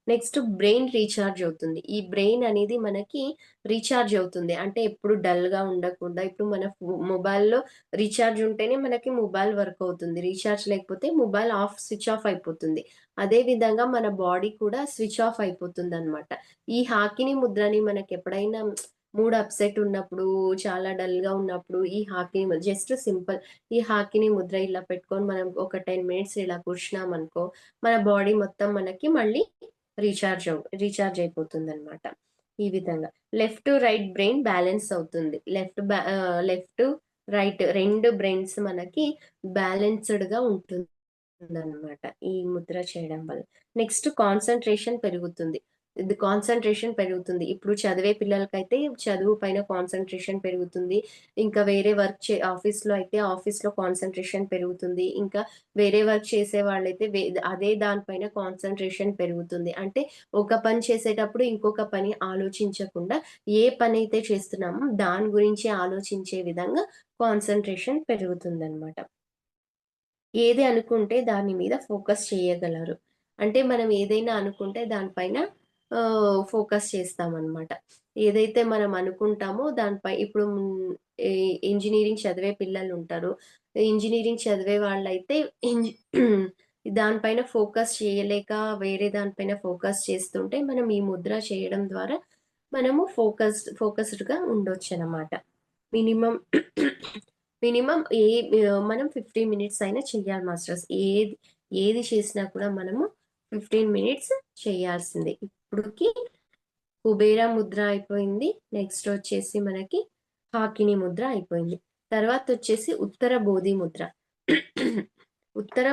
నెక్స్ట్ బ్రెయిన్ రీచార్జ్ అవుతుంది. ఈ బ్రెయిన్ అనేది మనకి రీచార్జ్ అవుతుంది. అంటే ఎప్పుడు డల్‌గా ఉండకుండా, ఇప్పుడు మన మొబైల్‌లో రీచార్జ్ ఉంటేనే మనకి మొబైల్ వర్క్ అవుతుంది. రీచార్జ్ లేకపోతే మొబైల్ స్విచ్ ఆఫ్ అయిపోతుంది. అదే విధంగా మన బాడీ కూడా స్విచ్ ఆఫ్ అయిపోతుందనమాట. ఈ హాకిని ముద్రని మనకెప్పుడైనా మూడ్ అప్సెట్ ఉన్నప్పుడు, చాలా డల్‌గా ఉన్నప్పుడు ఈ హాకిని జస్ట్ సింపుల్ ఈ హాకిని ముద్ర ఇలా పెట్టుకొని మనం ఒక 10 మినిట్స్ ఇలా కూర్చున్నామనుకో, మన బాడీ మొత్తం మనకి మళ్ళీ రీచార్జ్ అయిపోతుందనమాట. ఈ విధంగా. లెఫ్ట్, రైట్ బ్రెయిన్ బ్యాలెన్స్ అవుతుంది. లెఫ్ట్, రైట్ 2 బ్రెయిన్స్ మనకి బ్యాలెన్స్‌డ్‌గా ఉంటుందనమాట. ఈ ముద్ర చేయడం వల్ల. నెక్స్ట్ కాన్సంట్రేషన్ పెరుగుతుంది. ఇది కాన్సంట్రేషన్ పెరుగుతుంది. ఇప్పుడు చదివే పిల్లలకైతే చదువు పైన కాన్సంట్రేషన్ పెరుగుతుంది. ఇంకా వేరే వర్క్ ఆఫీస్‌లో అయితే ఆఫీస్‌లో కాన్సంట్రేషన్ పెరుగుతుంది. ఇంకా వేరే వర్క్ చేసే వాళ్ళైతే అదే దాని పైన కాన్సంట్రేషన్ పెరుగుతుంది. అంటే ఒక పని చేసేటప్పుడు ఇంకొక పని ఆలోచించకుండా ఏ పనైతే చేస్తున్నామో దాని గురించి ఆలోచించే విధంగా కాన్సంట్రేషన్ పెరుగుతుందనమాట. ఏది అనుకుంటే దాని మీద ఫోకస్ చేయగలరు. అంటే మనం ఏదైనా అనుకుంటే దాని పైన ఫోకస్ చేస్తామనమాట. ఏదైతే మనం అనుకుంటామో దానిపై ఇప్పుడు ఈ ఇంజినీరింగ్ చదివే పిల్లలుంటారు. ఇంజినీరింగ్ చదివే వాళ్ళైతే ఇంజి దాని పైన ఫోకస్ చేయలేక వేరే దాని పైన ఫోకస్ చేస్తుంటే మనం ఈ ముద్ర చేయడం ద్వారా మనము ఫోకస్డ్‌గా ఉండొచ్చనమాట. మినిమమ్ మినిమమ్ మనం 15 మినిట్స్ అయినా చెయ్యాలి మాస్టర్స్. ఏది చేసినా కూడా మనము 15 మినిట్స్ చేయాల్సిందే. ఇప్పుడుకి కుబేర ముద్ర అయిపోయింది. నెక్స్ట్ వచ్చేసి మనకి హాకిని ముద్ర అయిపోయింది. తర్వాతొచ్చేసి ఉత్తర బోధి ముద్ర. ఉత్తర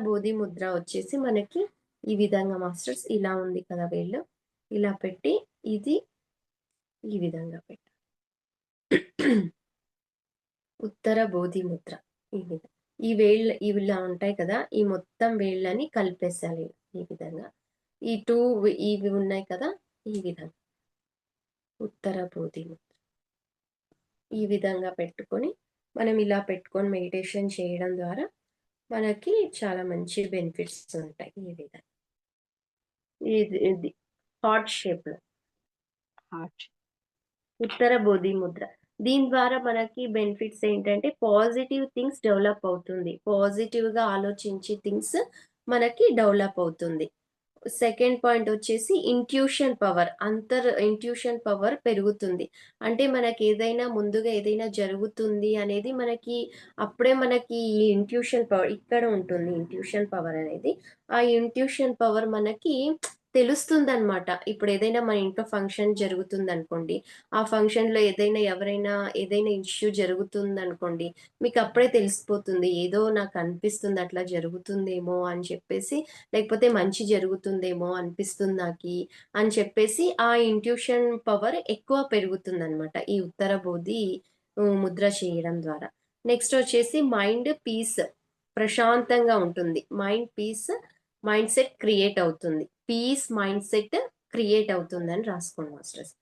బోధి ముద్ర వచ్చేసి మనకి ఈ విధంగా మాస్టర్స్ ఇలా ఉంది కదా వేళ్ళు. ఇలా పెట్టి ఇది ఈ విధంగా పెట్టాలి. ఉత్తర బోధి ముద్ర. ఈ విధంగా. ఈ వేళ్ళు ఇలా ఉంటాయి కదా! ఈ మొత్తం వేళ్ళని కలిపేసేయాలి ఈ విధంగా. ఈ 2 ఇవి ఉన్నాయి కదా! ఈ విధంగా. ఉత్తర బోధి ముద్ర. ఈ విధంగా పెట్టుకొని, మనం ఇలా పెట్టుకొని మెడిటేషన్ చేయడం ద్వారా మనకి చాలా మంచి బెనిఫిట్స్ ఉంటాయి. ఈ విధంగా. ఇది హార్ట్ షేప్‌లో. హార్ట్ ఉత్తర బోధి ముద్ర. దీని ద్వారా మనకి బెనిఫిట్స్ ఏంటంటే పాజిటివ్ థింగ్స్ డెవలప్ అవుతుంది. పాజిటివ్‌గా ఆలోచించే థింగ్స్ మనకి డెవలప్ అవుతుంది. సెకండ్ పాయింట్ వచ్చేసి ఇంట్యూషన్ పవర్ పెరుగుతుంది. అంటే మనకేదైనా ముందుగా ఏదైనా జరుగుతుంది అనేది మనకి అప్పుడే మనకి ఈ ఇంట్యూషన్ పవర్ ఇక్కడ ఉంటుంది ఇంట్యూషన్ పవర్ అనేది. ఆ ఇంట్యూషన్ పవర్ మనకి తెలుస్తుందనమాట. ఇప్పుడేదైనా మన ఇంట్లో ఫంక్షన్ జరుగుతుందనుకోండి. ఆ ఫంక్షన్‌లో ఏదైనా ఇష్యూ జరుగుతుందనుకోండి. మీకప్పుడే తెలిసిపోతుంది. ఏదో నాకనిపిస్తుంది అట్లా జరుగుతుందేమో అని చెప్పేసి లేకపోతే మంచి జరుగుతుందేమో అనిపిస్తుంది నాకి అని చెప్పేసి ఆ ఇంట్యూషన్ పవర్ ఎక్కువ పెరుగుతుందనమాట. ఈ ఉత్తర బోధి ముద్ర చేయడం ద్వారా. నెక్స్ట్ వచ్చేసి మైండ్ పీస్ ప్రశాంతంగా ఉంటుంది. మైండ్ సెట్ క్రియేట్ అవుతుంది. పీస్ మైండ్ సెట్ క్రియేట్ అవుతుందని రాసుకోండి masters.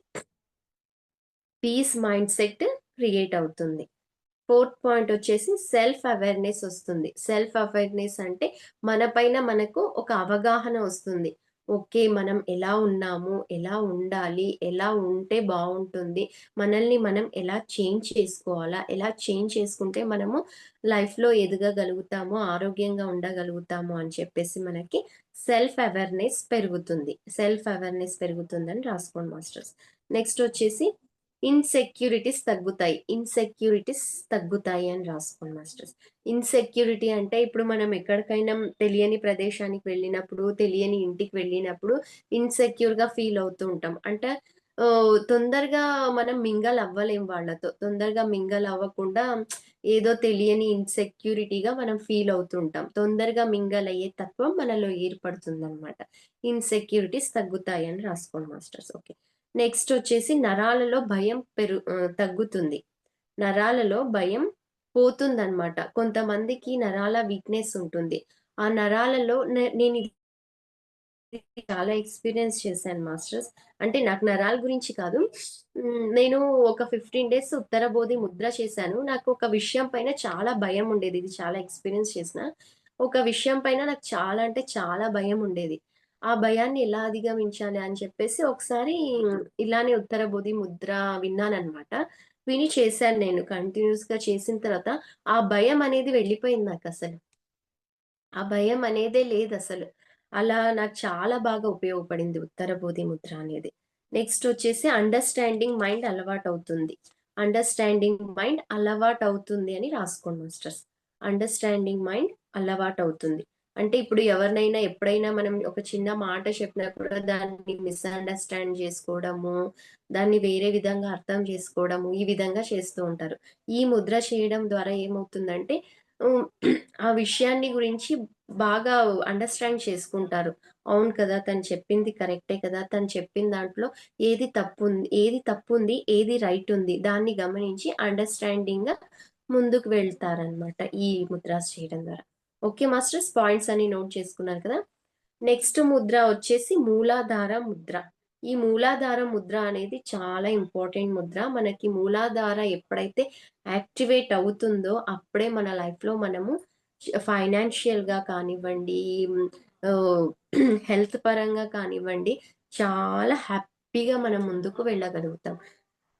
Peace mind set create అవుతుంది. ఫోర్త్ పాయింట్ వచ్చేసి సెల్ఫ్ అవేర్‌నెస్ ఒస్తుంది. సెల్ఫ్ అవేర్‌నెస్ అంటే మన పైన మనకు ఒక అవగాహన ఒస్తుంది. ఓకే. మనం ఎలా ఉన్నాము? ఎలా ఉండాలి? ఎలా ఉంటే బావుంటుంది? మనల్ని మనం ఎలా చేంజ్ చేసుకోవాలా? ఎలా చేంజ్ చేసుకుంటే మనము లైఫ్‌లో ఎదగగలుగుతాము, ఆరోగ్యంగా ఉండగలుగుతాము అని చెప్పేసి మనకి సెల్ఫ్ అవేర్‌నెస్ పెరుగుతుందని రాసుకోండి మాస్టర్స్. నెక్స్ట్ వచ్చేసి ఇన్‌సెక్యూరిటీస్ తగ్గుతాయి అని రాసుకోండి మాస్టర్స్. ఇన్‌సెక్యూరిటీ అంటే ఇప్పుడు మనం ఎక్కడికైనా తెలియని ప్రదేశానికి వెళ్ళినప్పుడు, తెలియని ఇంటికి వెళ్ళినప్పుడు ఇన్‌సెక్యూర్‌గా ఫీల్ అవుతూ ఉంటాం. అంటే తొందరగా మనం మింగల్ అవ్వలేం వాళ్ళతో. తొందరగా మింగల్ అవ్వకుండా ఏదో తెలియని ఇన్‌సెక్యూరిటీగా మనం ఫీల్ అవుతూ ఉంటాం. తొందరగా మింగల్ అయ్యే తత్వం మనలో ఏర్పడుతుందనమాట. ఇన్‌సెక్యూరిటీస్ తగ్గుతాయని రాసుకోండి మాస్టర్స్. ఓకే. నెక్స్ట్ వచ్చేసి తగ్గుతుంది. నరాలలో భయం పోతుందనమాట. కొంతమందికి నరాల వీక్‌నెస్ ఉంటుంది. ఆ నరాలలో నేనిది చాలా ఎక్స్‌పీరియన్స్ చేశాను మాస్టర్స్. అంటే నాకు నరాల గురించి కాదు. నేను ఒక 15 డేస్ ఉత్తర బోధి ముద్ర చేశాను. నాకు ఒక విషయం పైన చాలా భయం ఉండేది. ఇది చాలా ఎక్స్‌పీరియన్స్ చేసిన. ఒక విషయం పైన నాకు చాలా అంటే చాలా భయం ఉండేది. ఆ భయాన్ని ఎలా అధిగమించాలి అని చెప్పేసి ఒకసారి ఇలానే ఉత్తర బోధి ముద్ర విన్నాననమాట. విని చేశాను నేను. కంటిన్యూయస్‌గా చేసిన తర్వాత ఆ భయం అనేది వెళ్ళిపోయింది నాకసలు. ఆ భయం అనేదే లేదసలు. అలా నాకు చాలా బాగా ఉపయోగపడింది ఉత్తర బోధి ముద్ర అనేది. నెక్స్ట్ వచ్చేసి అండర్స్టాండింగ్ మైండ్ అలవాటవుతుంది. అండర్స్టాండింగ్ మైండ్ అలవాటవుతుంది అని రాసుకోండి మాస్టర్స్. Understanding mind అలవాటవుతుంది. అంటే ఇప్పుడు ఎవరినైనా ఎప్పుడైనా మనం ఒక చిన్న మాట చెప్పినా కూడా దాన్ని మిస్‌అండర్‌స్టాండ్ చేసుకోవడము, దాన్ని వేరే విధంగా అర్థం చేసుకోవడము, ఈ విధంగా చేస్తూ ఉంటారు. ఈ ముద్ర చేయడం ద్వారా ఏమవుతుందంటే హ్మ్, ఆ విషయాన్ని గురించి బాగా అండర్‌స్టాండ్ చేసుకుంటారు. అవును కదా! తను చెప్పింది కరెక్టే కదా! తను చెప్పిన దాంట్లో ఏది తప్పుంది, ఏది రైట్ ఉంది. దాన్ని గమనించి అండర్‌స్టాండింగ్‌గా ముందుకు వెళ్తారనమాట ఈ ముద్రాస్ చేయడం ద్వారా. ఓకే మాస్టర్స్, పాయింట్స్ అన్ని నోట్ చేసుకున్నారు కదా! నెక్స్ట్ ముద్ర వచ్చేసి మూలాధార ముద్ర. ఈ మూలాధార ముద్ర అనేది చాలా ఇంపార్టెంట్ ముద్ర. మనకి మూలాధార ఎప్పుడైతే యాక్టివేట్ అవుతుందో అప్పుడే మన లైఫ్‌లో మనము ఫైనాన్షియల్‌గా కానివ్వండి, హెల్త్ పరంగా కానివ్వండి, చాలా హ్యాపీగా మనం ముందుకు వెళ్ళగలుగుతాం.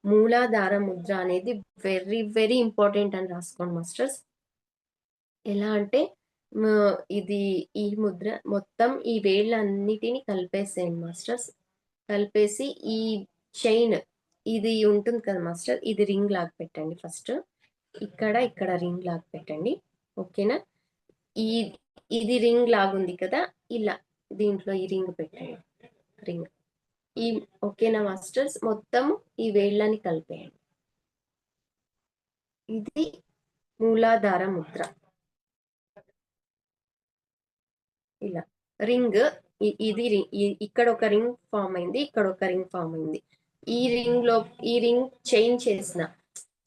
మూలాధార ముద్ర అనేది వెరీ, వెరీ ఇంపార్టెంట్ అని రాసుకోండి మాస్టర్స్. ఎలా అంటే ఇది ఈ ముద్ర మొత్తం ఈ వేళ్ళన్నిటిని కలిపేసేయండి మాస్టర్స్. కలిపేసి ఈ చైన్ ఇది ఉంటుంది కదా మాస్టర్, ఇది రింగ్ లాగా పెట్టండి ఫస్ట్. ఇక్కడ రింగ్ లాగా పెట్టండి. ఓకేనా? ఈ ఇది రింగ్ లాగుంది కదా! ఇలా దీంట్లో ఈ రింగ్ పెట్టండి. రింగ్. ఈ ఓకేనా మాస్టర్స్? మొత్తం ఈ వేళ్ళని కలిపేయండి. ఇది మూలాధార ముద్ర. ఇలా రింగ్ ఇది ఇక్కడ ఒక రింగ్ ఫామ్ అయింది, ఇక్కడ ఒక రింగ్ ఫామ్ అయింది. ఈ రింగ్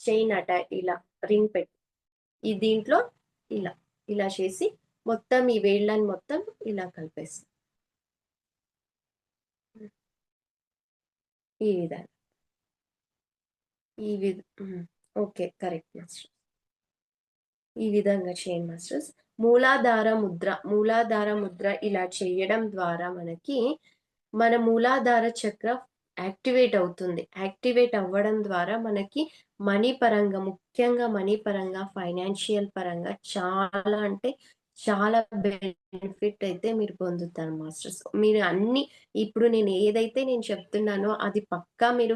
చైన్ అట ఇలా రింగ్ పెట్టి ఈ దీంట్లో ఇలా ఇలా చేసి మొత్తం ఈ వేళ్ళని మొత్తం ఇలా కలిపేస్తాం. ఈ విధంగా ఈ విధ ఓకే, కరెక్ట్ మాస్టర్. ఈ విధంగా చేయండి మాస్టర్స్. మూలాధార ముద్ర ఇలా చేయడం ద్వారా మనకి మన మూలాధార చక్ర యాక్టివేట్ అవుతుంది. యాక్టివేట్ అవ్వడం ద్వారా మనకి ముఖ్యంగా మనీ పరంగా, ఫైనాన్షియల్ పరంగా చాలా అంటే చాలా బెనిఫిట్ అయితే మీరు పొందుతారు మాస్టర్స్. మీరు ఇప్పుడు నేను ఏదైతే నేను చెప్తున్నానో అది పక్కా మీరు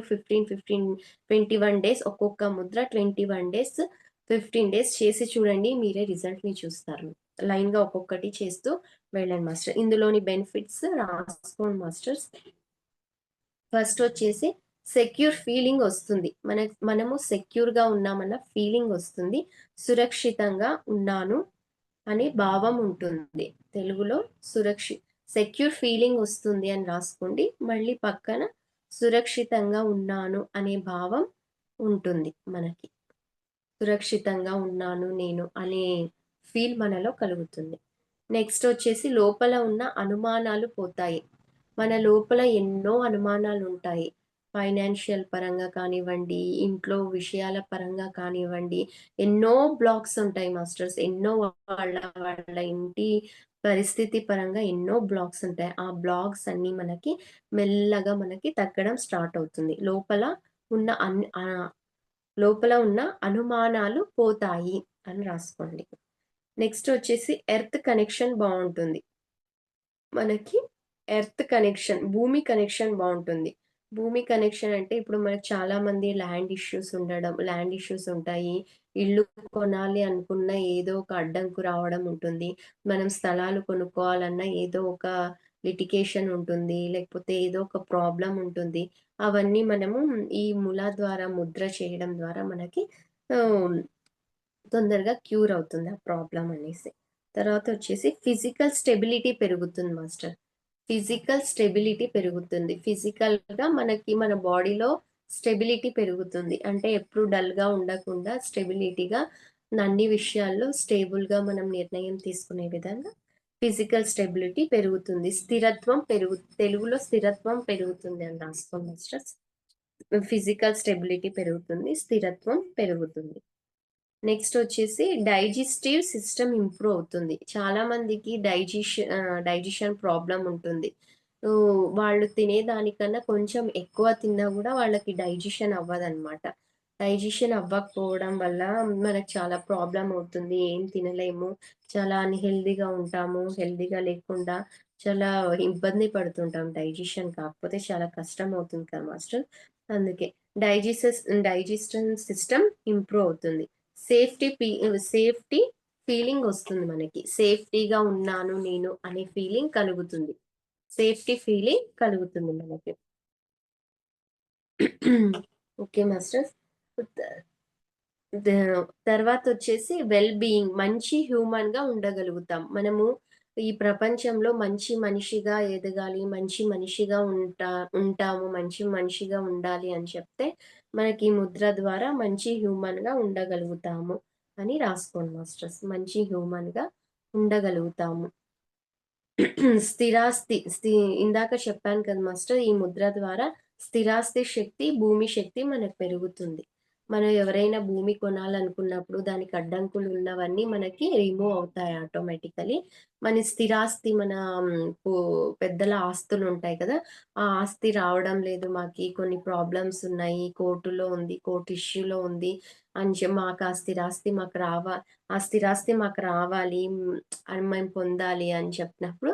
21 డేస్, ఒక్కొక్క ముద్ర 21 డేస్, 15 డేస్ చేసి చూడండి. మీరే రిజల్ట్‌ని చూస్తారు. లైన్‌గా ఒక్కొక్కటి చేస్తూ వెళ్ళండి మాస్టర్. ఇందులోని బెనిఫిట్స్ రాసుకోండి మాస్టర్స్. ఫస్ట్ వచ్చేసి సెక్యూర్ ఫీలింగ్ వస్తుంది. మనము సెక్యూర్‌గా ఉన్నామన్న ఫీలింగ్ వస్తుంది. సురక్షితంగా ఉన్నాను అనే భావం ఉంటుంది. తెలుగులో సెక్యూర్ ఫీలింగ్ వస్తుంది అని రాసుకోండి. మళ్ళీ పక్కన సురక్షితంగా ఉన్నాను అనే భావం ఉంటుంది మనకి. సురక్షితంగా ఉన్నాను నేను అనే ఫీల్ మనలో కలుగుతుంది. నెక్స్ట్ వచ్చేసి లోపల ఉన్న అనుమానాలు పోతాయి. మన లోపల ఎన్నో అనుమానాలుంటాయి. ఫైనాన్షియల్ పరంగా కానివ్వండి, ఇంట్లో విషయాల పరంగా కానివ్వండి, ఎన్నో బ్లాక్స్ ఉంటాయి మాస్టర్స్. ఎన్నో వాళ్ళ ఇంటి పరిస్థితి పరంగా ఎన్నో బ్లాక్స్ ఉంటాయి. ఆ బ్లాక్స్ అన్నీ మెల్లగా మనకి తగ్గడం స్టార్ట్ అవుతుంది. ఉన్న లోపల ఉన్న అనుమానాలు పోతాయి అని రాసుకోండి. నెక్స్ట్ వచ్చేసి ఎర్త్ కనెక్షన్ బావుంటుంది. మనకి భూమి కనెక్షన్ బావుంటుంది. భూమి కనెక్షన్ అంటే ఇప్పుడు మనకు చాలా మంది ల్యాండ్ ఇష్యూస్ ఉంటాయి. ఇల్లు కొనాలి అనుకున్న ఏదో ఒక అడ్డంకు రావడం ఉంటుంది. మనం స్థలాలు కొనుక్కోవాలన్నా ఏదో ఒక లిటిగేషన్ ఉంటుంది. లేకపోతే ఏదో ఒక ప్రాబ్లమ్ ఉంటుంది. అవన్నీ మనము ఈ ద్వారా ముద్ర చేయడం ద్వారా మనకి ఆహ్, తొందరగా క్యూర్ అవుతుంది ఆ ప్రాబ్లమ్ అనేసి. తర్వాత వచ్చేసి ఫిజికల్ స్టెబిలిటీ పెరుగుతుంది మాస్టర్. ఫిజికల్ స్టెబిలిటీ పెరుగుతుంది. ఫిజికల్‌గా మన బాడీలో స్టెబిలిటీ పెరుగుతుంది. అంటే ఎప్పుడు డల్‌గా ఉండకుండా స్టెబిలిటీగా అన్ని విషయాల్లో స్టేబుల్‌గా మనం నిర్ణయం తీసుకునే విధంగా ఫిజికల్ స్టెబిలిటీ పెరుగుతుంది. తెలుగులో స్థిరత్వం పెరుగుతుంది అని రాసుకోండి మాస్టర్స్. ఫిజికల్ స్టెబిలిటీ పెరుగుతుంది. స్థిరత్వం పెరుగుతుంది. నెక్స్ట్ వచ్చేసి డైజెస్టివ్ సిస్టమ్ ఇంప్రూవ్ అవుతుంది. చాలా మందికి డైజెషన్ ప్రాబ్లమ్ ఉంటుంది. వాళ్ళు తినేదానికన్నా కొంచెం ఎక్కువ తిన్నా గూడా వాళ్ళకి డైజెషన్ అవ్వదనమాట. డైజెషన్ అవ్వకపోవడం వల్ల మనకు చాలా ప్రాబ్లమ్ అవుతుంది. ఏం తినలేము. చాలా అన్‌హెల్తీగా ఉంటాము. హెల్తీగా లేకుండా చాలా ఇబ్బంది పడుతుంటాం. డైజెషన్ కాకపోతే చాలా కష్టం అవుతుంది కదా మాస్టర్. అందుకే డైజెషన్ సిస్టమ్ ఇంప్రూవ్ అవుతుంది. సేఫ్టీ పీ సేఫ్టీ ఫీలింగ్ వస్తుంది మనకి. సేఫ్టీగా ఉన్నాను నేను అనే ఫీలింగ్ కలుగుతుంది. సేఫ్టీ ఫీలింగ్ కలుగుతుంది మనకి. Okay masters. తర్వాత వచ్చేసి వెల్ బీయింగ్, మంచి హ్యూమన్ గా ఉండగలుగుతాం మనము. ఈ ప్రపంచంలో మంచి మనిషిగా ఎదగాలి, మంచి మనిషిగా ఉంటాము, మంచి మనిషిగా ఉండాలి అని చెప్తే మనకి ఈ ముద్ర ద్వారా మంచి హ్యూమన్ గా ఉండగలుగుతాము అని రాసుకోండి మాస్టర్స్. మంచి హ్యూమన్ గా ఉండగలుగుతాము. స్థిరాస్తి ఇందాక చెప్పాను కదా మాస్టర్, ఈ ముద్ర ద్వారా స్థిరాస్తి శక్తి, భూమి శక్తి మనకు పెరుగుతుంది. మనం ఎవరైనా భూమి కొనాలనుకున్నప్పుడు దానికి అడ్డంకులు ఉన్నవన్నీ మనకి రిమూవ్ అవుతాయి ఆటోమేటికలీ. మన స్థిరాస్తి, మన పెద్దల ఆస్తులు ఉంటాయి కదా, ఆ ఆస్తి రావడం లేదు, మాకి కొన్ని ప్రాబ్లమ్స్ ఉన్నాయి, కోర్టులో ఉంది, కోర్టు ఇష్యూలో ఉంది అని మాకు ఆ స్థిరాస్తి మాకు రావాలి అని మేము పొందాలి అని చెప్పినప్పుడు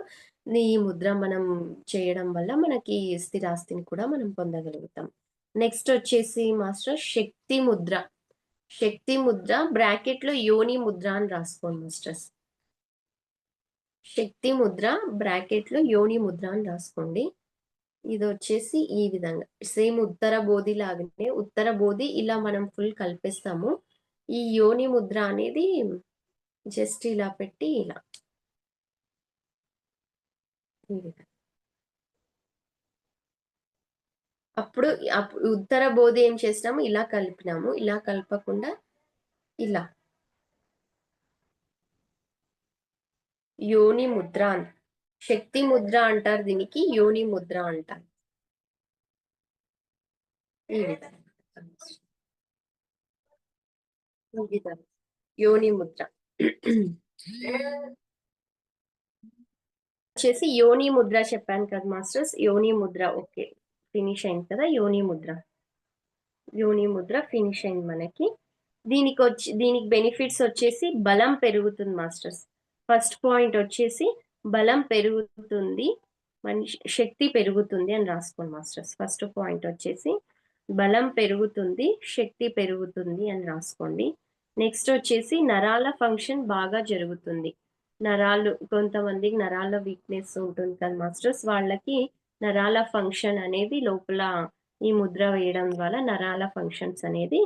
ఈ ముద్ర మనం చేయడం వల్ల మనకి స్థిరాస్తిని కూడా మనం పొందగలుగుతాం. నెక్స్ట్ వచ్చేసి మాస్టర్ శక్తి ముద్ర. శక్తి ముద్ర బ్రాకెట్ లో యోని ముద్ర అని రాసుకోండి మాస్టర్స్. శక్తి ముద్ర బ్రాకెట్ లో యోని ముద్ర అని రాసుకోండి. ఇది వచ్చేసి ఈ విధంగా సేమ్ ఉత్తర బోధి లాగానే, ఉత్తర బోధి ఇలా మనం ఫుల్ కలిపేస్తాము. ఈ యోని ముద్ర అనేది జస్ట్ ఇలా పెట్టి ఇలా ఈ విధంగా. అప్పుడు ఉత్తర బోధి ఏం చేసినాము, ఇలా కలిపినాము. ఇలా కలపకుండా ఇలా యోని ముద్ర శక్తి ముద్ర అంటారు, దీనికి యోని ముద్ర అంటారు. ఈ విధంగా యోని ముద్ర వచ్చేసి యోని ముద్ర చెప్పాను కదా మాస్టర్స్. యోని ముద్ర ఓకే ఫినిష్ అయింది కదా. యోని ముద్ర ఫినిష్ అయింది మనకి. దీనికి బెనిఫిట్స్ వచ్చేసి బలం పెరుగుతుంది మాస్టర్స్. ఫస్ట్ పాయింట్ వచ్చేసి బలం పెరుగుతుంది, మనిషి శక్తి పెరుగుతుంది అని రాసుకోండి మాస్టర్స్. ఫస్ట్ పాయింట్ వచ్చేసి బలం పెరుగుతుంది, శక్తి పెరుగుతుంది అని రాసుకోండి. నెక్స్ట్ వచ్చేసి నరాల ఫంక్షన్ బాగా జరుగుతుంది. కొంతమందికి నరాల వీక్నెస్ ఉంటుంది కదా మాస్టర్స్, వాళ్ళకి నరాల ఫంక్షన్ అనేది లోపల ఈ ముద్ర వేయడం వల్ల నరాల ఫంక్షన్స్ అనేది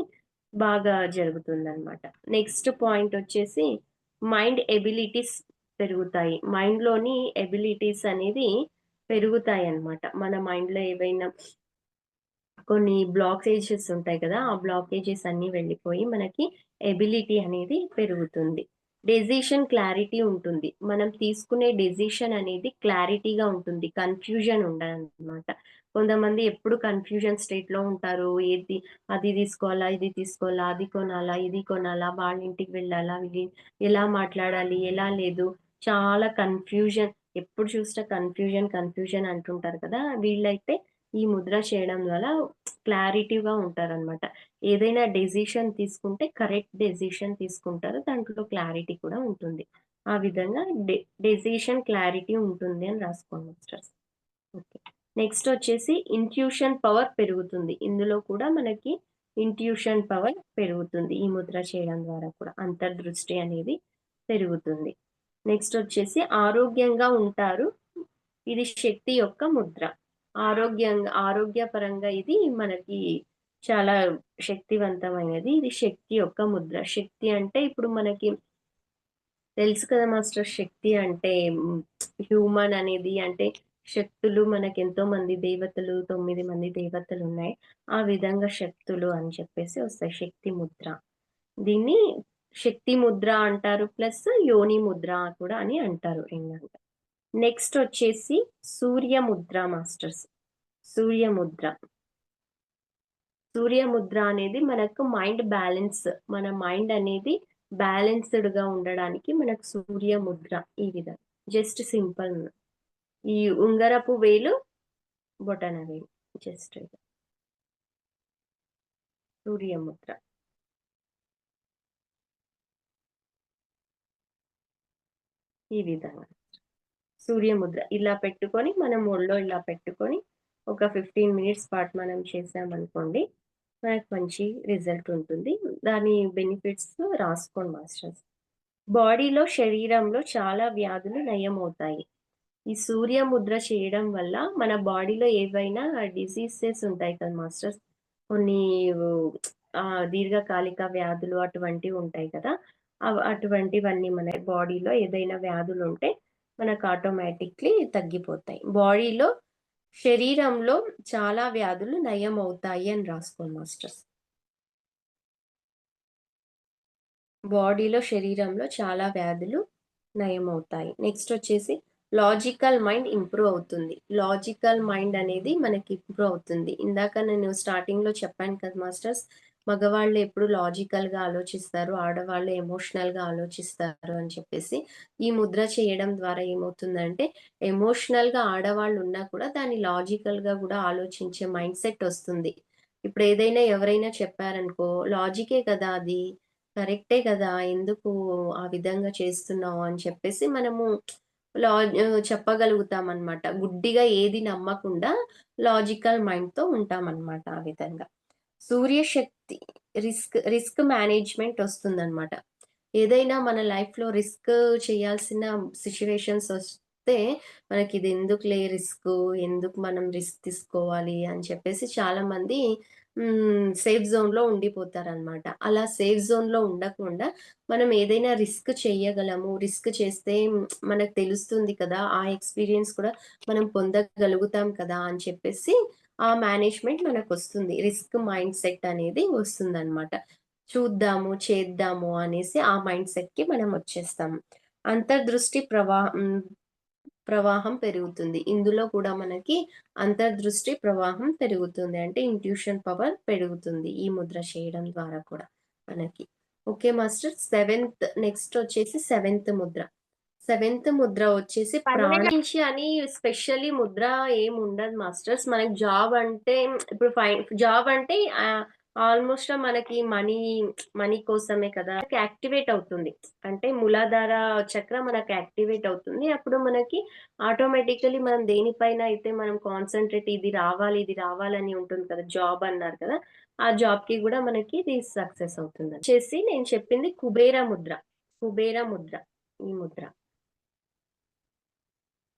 బాగా జరుగుతుంది అనమాట. నెక్స్ట్ పాయింట్ వచ్చేసి మైండ్ ఎబిలిటీస్ పెరుగుతాయి. మైండ్లోని ఎబిలిటీస్ అనేది పెరుగుతాయి అన్నమాట. మన మైండ్లో ఏవైనా కొన్ని బ్లాకేజెస్ ఉంటాయి కదా, ఆ బ్లాకేజెస్ అన్ని వెళ్ళిపోయి మనకి ఎబిలిటీ అనేది పెరుగుతుంది. డెసిషన్ క్లారిటీ ఉంటుంది. మనం తీసుకునే డెసిషన్ అనేది క్లారిటీగా ఉంటుంది, కన్ఫ్యూజన్ ఉండదన్నమాట. కొంతమంది ఎప్పుడు కన్ఫ్యూజన్ స్టేట్ లో ఉంటారు. అది తీసుకోవాలా, ఇది తీసుకోవాలా, అది కొనాలా, ఇది కొనాలా, వాళ్ళ ఇంటికి వెళ్ళాలా, ఎలా మాట్లాడాలి, ఎలా లేదు, చాలా కన్ఫ్యూజన్. ఎప్పుడు చూసినా కన్ఫ్యూజన్ అంటుంటారు కదా. వీళ్ళైతే ఈ ముద్ర చేయడం వల్ల క్లారిటీగా ఉంటారనమాట. ఏదైనా డెసిషన్ తీసుకుంటే కరెక్ట్ డెసిషన్ తీసుకుంటారు, దాంట్లో క్లారిటీ కూడా ఉంటుంది. ఆ విధంగా డెసిషన్ క్లారిటీ ఉంటుంది అని రాసుకోండి మాస్టర్స్. ఓకే. నెక్స్ట్ వచ్చేసి ఇంట్యూషన్ పవర్ పెరుగుతుంది. ఇందులో కూడా మనకి ఇంట్యూషన్ పవర్ పెరుగుతుంది ఈ ముద్ర చేయడం ద్వారా కూడా. అంతర్దృష్టి అనేది పెరుగుతుంది. నెక్స్ట్ వచ్చేసి ఆరోగ్యంగా ఉంటారు. ఇది శక్తి యొక్క ముద్ర. ఆరోగ్యపరంగా ఇది మనకి చాలా శక్తివంతమైనది. ఇది శక్తి యొక్క ముద్ర. శక్తి అంటే ఇప్పుడు మనకి తెలుసు కదా మాస్టర్, శక్తి అంటే హ్యూమన్ అనేది అంటే శక్తులు. మనకి ఎంతో మంది దేవతలు, 9 మంది దేవతలు ఉన్నాయి. ఆ విధంగా శక్తులు అని చెప్పేసి వస్తాయి శక్తి ముద్ర. దీన్ని శక్తి ముద్ర అంటారు, ప్లస్ యోని ముద్ర కూడా అని అంటారు ఏంటంటే. నెక్స్ట్ వచ్చేసి సూర్య ముద్ర మాస్టర్స్. సూర్యముద్ర అనేది మనకు మైండ్ బ్యాలెన్స్, మన మైండ్ అనేది బ్యాలెన్స్డ్ గా ఉండడానికి మనకు సూర్యముద్ర ఈ విధంగా జస్ట్ సింపుల్. ఈ ఉంగరపు వేలు, బొటన వేలు, జస్ట్ సూర్యముద్ర ఈ విధంగా. సూర్యముద్ర ఇలా పెట్టుకొని మనం ఒళ్ళో ఇలా పెట్టుకొని ఒక 15 మినిట్స్ పాటు మనం చేసామనుకోండి మనకు మంచి రిజల్ట్ ఉంటుంది. దాని బెనిఫిట్స్ రాసుకోండి మాస్టర్స్. బాడీలో, శరీరంలో చాలా వ్యాధులు నయమవుతాయి. ఈ సూర్య ముద్ర చేయడం వల్ల మన బాడీలో ఏవైనా డిసీజెస్ ఉంటాయి కదా మాస్టర్స్. కొన్ని దీర్ఘకాలిక వ్యాధులు అటువంటివి ఉంటాయి కదా! అటువంటివన్నీ మన బాడీలో ఏదైనా వ్యాధులుంటే మనకు ఆటోమేటిక్‌లీ తగ్గిపోతాయి. బాడీలో, శరీరంలో చాలా వ్యాధులు నయమవుతాయి అని రాసుకోండి మాస్టర్స్. బాడీలో, శరీరంలో చాలా వ్యాధులు నయమవుతాయి. నెక్స్ట్ వచ్చేసి లాజికల్ మైండ్ ఇంప్రూవ్ అవుతుంది. లాజికల్ మైండ్ అనేది మనకి ఇంప్రూవ్ అవుతుంది. ఇందాక నేను స్టార్టింగ్‌లో చెప్పాను కదా మాస్టర్స్, మగవాళ్ళు ఎప్పుడు లాజికల్‌గా ఆలోచిస్తారు, ఆడవాళ్ళు ఎమోషనల్‌గా ఆలోచిస్తారు అని చెప్పేసి. ఈ ముద్ర చేయడం ద్వారా ఏమవుతుందంటే, ఎమోషనల్‌గా ఆడవాళ్ళు ఉన్నా కూడా దాన్ని లాజికల్‌గా కూడా ఆలోచించే మైండ్ సెట్ వస్తుంది. ఇప్పుడు ఏదైనా ఎవరైనా చెప్పారనుకో, లాజికే కదా అది. కరెక్టే కదా! ఎందుకు ఆ విధంగా చేస్తున్నావు అని చెప్పేసి మనము చెప్పగలుగుతామనమాట. గుడ్డిగా ఏది నమ్మకుండా లాజికల్ మైండ్‌తో ఉంటామనమాట ఆ విధంగా. సూర్యశక్తి రిస్క్ మేనేజ్‌మెంట్ ఒస్తుందనమాట. ఏదైనా మన లైఫ్‌లో రిస్క్ చేయాల్సిన సిట్యుయేషన్స్ వస్తే మనకిది ఎందుకులే రిస్కు, ఎందుకు మనం రిస్క్ తీసుకోవాలి అని చెప్పేసి చాలామంది సేఫ్ జోన్‌లో ఉండిపోతారనమాట. అలా సేఫ్ జోన్‌లో ఉండకుండా మనం ఏదైనా రిస్క్ చెయ్యగలము. రిస్క్ చేస్తే మనకు తెలుస్తుంది కదా! ఆ ఎక్స్‌పీరియన్స్ కూడా మనం పొందగలుగుతాం కదా! అని చెప్పేసి ఆ మేనేజ్‌మెంట్ మనకొస్తుంది. రిస్క్ మైండ్ సెట్ అనేది వస్తుందనమాట. చూద్దాము, చేద్దాము అనేసి ఆ మైండ్ సెట్‌కి మనం వచ్చేస్తాము. అంతర్దృష్టి ప్రవాహం పెరుగుతుంది. ఇందులో కూడా మనకి అంతర్దృష్టి ప్రవాహం పెరుగుతుంది. అంటే ఇంట్యూషన్ పవర్ పెరుగుతుంది. ఈ ముద్ర చేయడం ద్వారా కూడా మనకి. Okay master. నెక్స్ట్ వచ్చేసి సెవెంత్ ముద్ర. సెవెంత్ ముద్ర వచ్చేసి ప్రాణించి అని స్పెషల్లీ ముద్ర ఏముండదు మాస్టర్స్. మనకి జాబ్ అంటే ఇప్పుడు జాబ్ అంటే ఆల్మోస్ట్ మనకి మనీ కోసమే కదా! యాక్టివేట్ అవుతుంది. అంటే మూలాధార చక్ర మనకు యాక్టివేట్ అవుతుంది. అప్పుడు మనకి ఆటోమేటికల్లీ మనం దేనిపైన అయితే మనం కాన్సంట్రేట్ ఇది రావాలని ఉంటుంది కదా! జాబ్ అన్నారు కదా! ఆ జాబ్‌కి గూడా మనకి ఇది సక్సెస్ అవుతుంది. వచ్చేసి నేను చెప్పింది కుబేర ముద్ర. కుబేర ముద్ర. ఈ ముద్ర.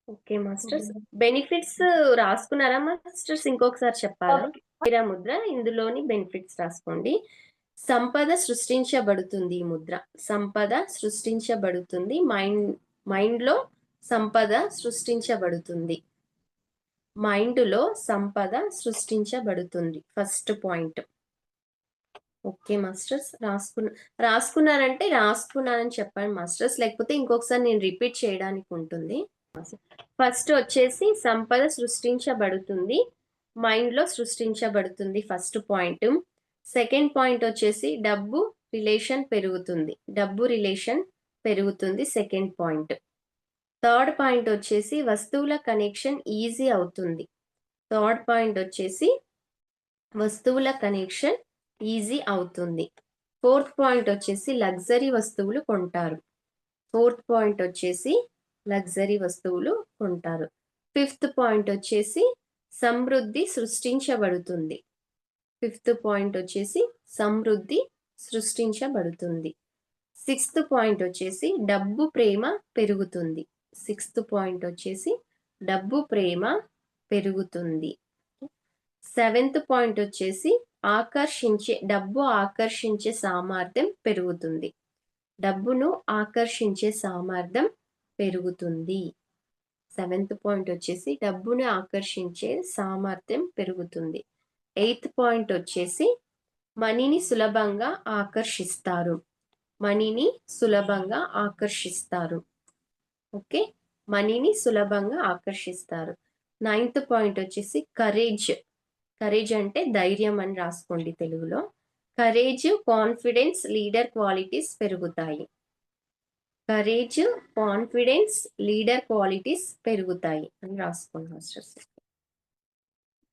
Okay masters. బెనిఫిట్స్ రాసుకున్నారా మాస్టర్స్? ఇంకొకసారి చెప్పాలా? కుబేర ముద్ర ఇందులోని బెనిఫిట్స్ రాసుకోండి. సంపద సృష్టించబడుతుంది ఈ ముద్ర. సంపద సృష్టించబడుతుంది. మైండ్‌లో సంపద సృష్టించబడుతుంది. మైండ్‌లో సంపద సృష్టించబడుతుంది. First point. Okay masters. రాసుకున్నారంటే రాసుకున్నానని చెప్పండి మాస్టర్స్. లేకపోతే ఇంకొకసారి నేను రిపీట్ చేయడానికి ఉంటుంది. ఫస్ట్ వచ్చేసి సంపద సృష్టించబడుతుంది. మైండ్‌లో సృష్టించబడుతుంది ఫస్ట్ పాయింట్. సెకండ్ పాయింట్ వచ్చేసి డబ్బు రిలేషన్ పెరుగుతుంది. డబ్బు రిలేషన్ పెరుగుతుంది సెకండ్ పాయింట్. థర్డ్ పాయింట్ వచ్చేసి వస్తువుల కనెక్షన్ ఈజీ అవుతుంది. థర్డ్ పాయింట్ వచ్చేసి వస్తువుల కనెక్షన్ ఈజీ అవుతుంది. ఫోర్త్ పాయింట్ వచ్చేసి లగ్జరీ వస్తువులు కొంటారు. ఫోర్త్ పాయింట్ వచ్చేసి లగ్జరీ వస్తువులు కొంటారు. ఫిఫ్త్ పాయింట్ వచ్చేసి సమృద్ధి సృష్టించబడుతుంది. ఫిఫ్త్ పాయింట్ వచ్చేసి సమృద్ధి సృష్టించబడుతుంది. సిక్స్త్ పాయింట్ వచ్చేసి డబ్బు ప్రేమ పెరుగుతుంది. సిక్స్త్ పాయింట్ వచ్చేసి డబ్బు ప్రేమ పెరుగుతుంది. సెవెంత్ పాయింట్ వచ్చేసి డబ్బు ఆకర్షించే సామర్థ్యం పెరుగుతుంది. డబ్బును ఆకర్షించే సామర్థ్యం పెరుగుతుంది. సెవెంత్ పాయింట్ వచ్చేసి డబ్బుని ఆకర్షించే సామర్థ్యం పెరుగుతుంది. ఎయిత్ పాయింట్ వచ్చేసి మనీని సులభంగా ఆకర్షిస్తారు. మనీని సులభంగా ఆకర్షిస్తారు. ఓకే. మనీని సులభంగా ఆకర్షిస్తారు. నైన్త్ పాయింట్ వచ్చేసి కరేజ్. కరేజ్ అంటే ధైర్యం అని రాసుకోండి తెలుగులో. కరేజ్, కాన్ఫిడెన్స్, లీడర్ క్వాలిటీస్ పెరుగుతాయి. కరేజ్, కాన్ఫిడెన్స్, లీడర్ క్వాలిటీస్ పెరుగుతాయి అని రాసుకోండి మాస్టర్స్.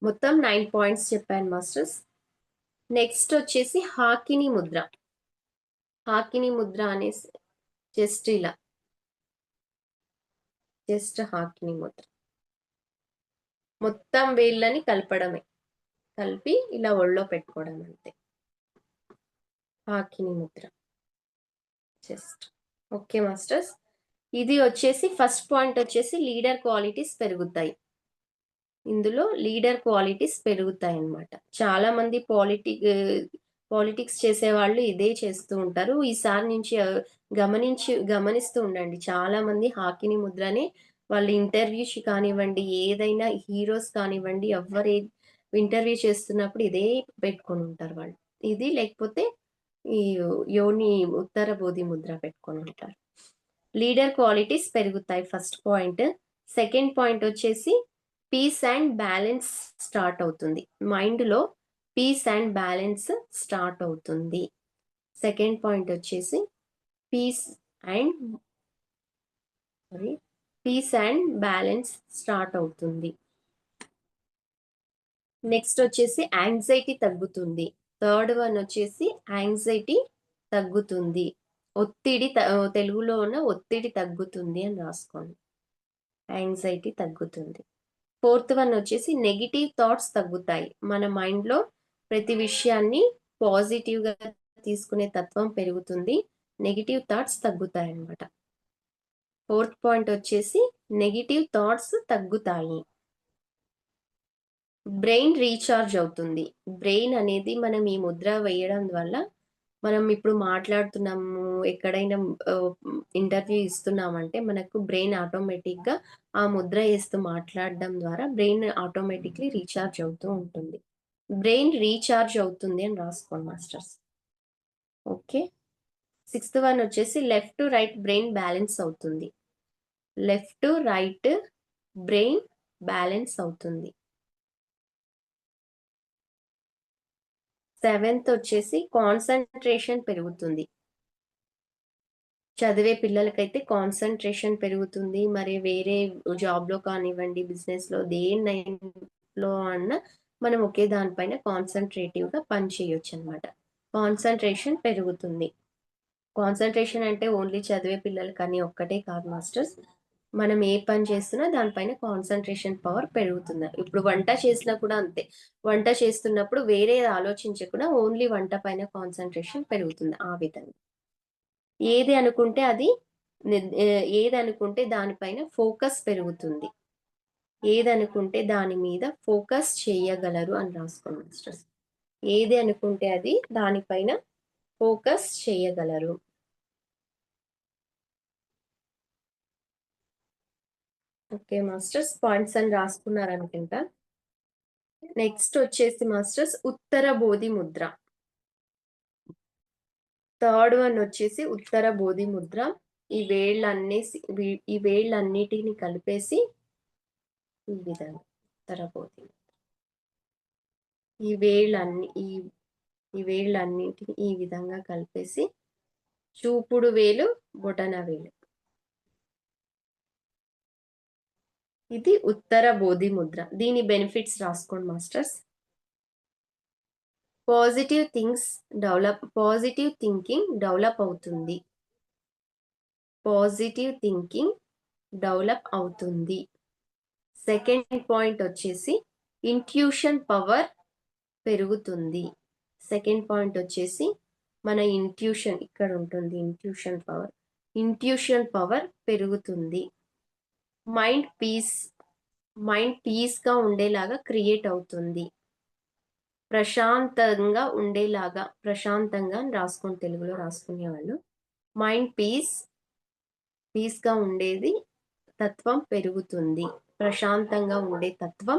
మొత్తం 9 పాయింట్స్ చెప్పాను మాస్టర్స్. నెక్స్ట్ వచ్చేసి హాకిని ముద్ర. హాకిని ముద్ర అనేసి జస్ట్ ఇలా జస్ట్ హాకిని ముద్ర. మొత్తం వేళ్ళని కలపడమే. కలిపి ఇలా ఒళ్ళో పెట్టుకోవడం అంతే. Hakini Mudra. Just. Okay masters. ఇది వచ్చేసి ఫస్ట్ పాయింట్ వచ్చేసి లీడర్ క్వాలిటీస్ పెరుగుతాయి. ఇందులో లీడర్ క్వాలిటీస్ పెరుగుతాయి అన్నమాట. చాలా మంది పాలిటిక్స్ చేసేవాళ్ళు ఇదే చేస్తూ ఉంటారు. ఈసారి నుంచి గమనిస్తూ ఉండండి. చాలా మంది హాకిని ముద్రని వాళ్ళు ఇంటర్వ్యూస్ కానివ్వండి, ఏదైనా హీరోస్ కానివ్వండి, ఎవ్వరు ఇంటర్వ్యూ చేస్తున్నప్పుడు ఇదే పెట్టుకొని ఉంటారు వాళ్ళు. ఇది లేకపోతే ఈ యోని ఉత్తర బోధి ముద్ర పెట్టుకొని ఉంటారు. లీడర్ క్వాలిటీస్ పెరుగుతాయి ఫస్ట్ పాయింట్. సెకండ్ పాయింట్ వచ్చేసి పీస్ అండ్ బ్యాలెన్స్ స్టార్ట్ అవుతుంది. మైండ్లో పీస్ అండ్ బ్యాలెన్స్ స్టార్ట్ అవుతుంది. సెకండ్ పాయింట్ వచ్చేసి పీస్ అండ్ బ్యాలెన్స్ స్టార్ట్ అవుతుంది. నెక్స్ట్ వచ్చేసి యాంగ్జైటీ తగ్గుతుంది. థర్డ్ వన్ వచ్చేసి యాంగ్జైటీ తగ్గుతుంది. ఒత్తిడి తెలుగులో ఉన్న ఒత్తిడి తగ్గుతుంది అని రాసుకోండి. యాంగ్జైటీ తగ్గుతుంది. ఫోర్త్ వన్ వచ్చేసి నెగిటివ్ థాట్స్ తగ్గుతాయి. మన మైండ్లో ప్రతి విషయాన్ని పాజిటివ్గా తీసుకునే తత్వం పెరుగుతుంది. నెగిటివ్ థాట్స్ తగ్గుతాయి అన్నమాట. ఫోర్త్ పాయింట్ వచ్చేసి నెగిటివ్ థాట్స్ తగ్గుతాయి. బ్రెయిన్ రీఛార్జ్ అవుతుంది. బ్రెయిన్ అనేది మనం ఈ ముద్ర వేయడం వల్ల మనం ఇప్పుడు మాట్లాడుతున్నాము, ఎక్కడైనా ఇంటర్వ్యూ ఇస్తున్నామంటే మనకు బ్రెయిన్ ఆటోమేటిక్గా ఆ ముద్ర వేస్తూ మాట్లాడడం ద్వారా బ్రెయిన్ ఆటోమేటిక్లీ రీఛార్జ్ అవుతూ ఉంటుంది. బ్రెయిన్ రీఛార్జ్ అవుతుంది అని రాసుకోండి మాస్టర్స్. ఓకే. సిక్స్త్ వన్ వచ్చేసి left to right brain balance అవుతుంది. Left to right brain balance అవుతుంది. సెవెంత్ వచ్చేసి కాన్సన్ట్రేషన్ పెరుగుతుంది. చదివే పిల్లలకైతే కాన్సన్ట్రేషన్ పెరుగుతుంది. మరి వేరే జాబ్లో కానివ్వండి, బిజినెస్లో దేనిలో అన్నా మనం ఒకే దానిపైన కాన్సన్ట్రేటివ్గా పని చేయొచ్చు అనమాట. కాన్సన్ట్రేషన్ పెరుగుతుంది. కాన్సన్ట్రేషన్ అంటే ఓన్లీ చదివే పిల్లలకని ఒక్కటే కాదు మాస్టర్స్. మనం ఏ పని చేస్తున్నా దానిపైన కాన్సన్ట్రేషన్ పవర్ పెరుగుతుంది. ఇప్పుడు వంట చేసినా కూడా అంతే. వంట చేస్తున్నప్పుడు వేరే ఆలోచించకుండా ఓన్లీ వంట పైన కాన్సన్ట్రేషన్ పెరుగుతుంది. ఆ విధంగా ఏది అనుకుంటే దానిపైన ఫోకస్ పెరుగుతుంది. ఏదనుకుంటే దాని మీద ఫోకస్ చేయగలరు అని రాసుకోండి మాస్టర్స్. ఏది అనుకుంటే అది దానిపైన ఫోకస్ చేయగలరు. ఓకే మాస్టర్స్, పాయింట్స్ అని రాసుకున్నారనుకుంటా. నెక్స్ట్ వచ్చేసి మాస్టర్స్ ఉత్తర బోధి ముద్ర. థర్డ్ వన్ వచ్చేసి ఉత్తర బోధి ముద్ర. ఈ వేళ్ళన్నిటిని కలిపేసి ఈ విధంగా ఉత్తర బోధి ముద్ర. ఈ వేళ్ళన్నిటిని ఈ విధంగా కలిపేసి చూపుడు వేలు, బొటన వేలు. ఇది ఉత్తర బోధి ముద్ర. దీని బెనిఫిట్స్ రాసుకోండి మాస్టర్స్. పాజిటివ్ థింకింగ్ డెవలప్ అవుతుంది. పాజిటివ్ థింకింగ్ డెవలప్ అవుతుంది. సెకండ్ పాయింట్ వచ్చేసి ఇంట్యూషన్ పవర్ పెరుగుతుంది. సెకండ్ పాయింట్ వచ్చేసి మన ఇంట్యూషన్ ఇక్కడ ఉంటుంది. ఇంట్యూషన్ పవర్ పెరుగుతుంది. మైండ్ పీస్గా ఉండేలాగా క్రియేట్ అవుతుంది. ప్రశాంతంగా రాసుకొని తెలుగులో రాసుకునేవాళ్ళు. మైండ్ పీస్గా ఉండేది తత్వం పెరుగుతుంది. ప్రశాంతంగా ఉండే తత్వం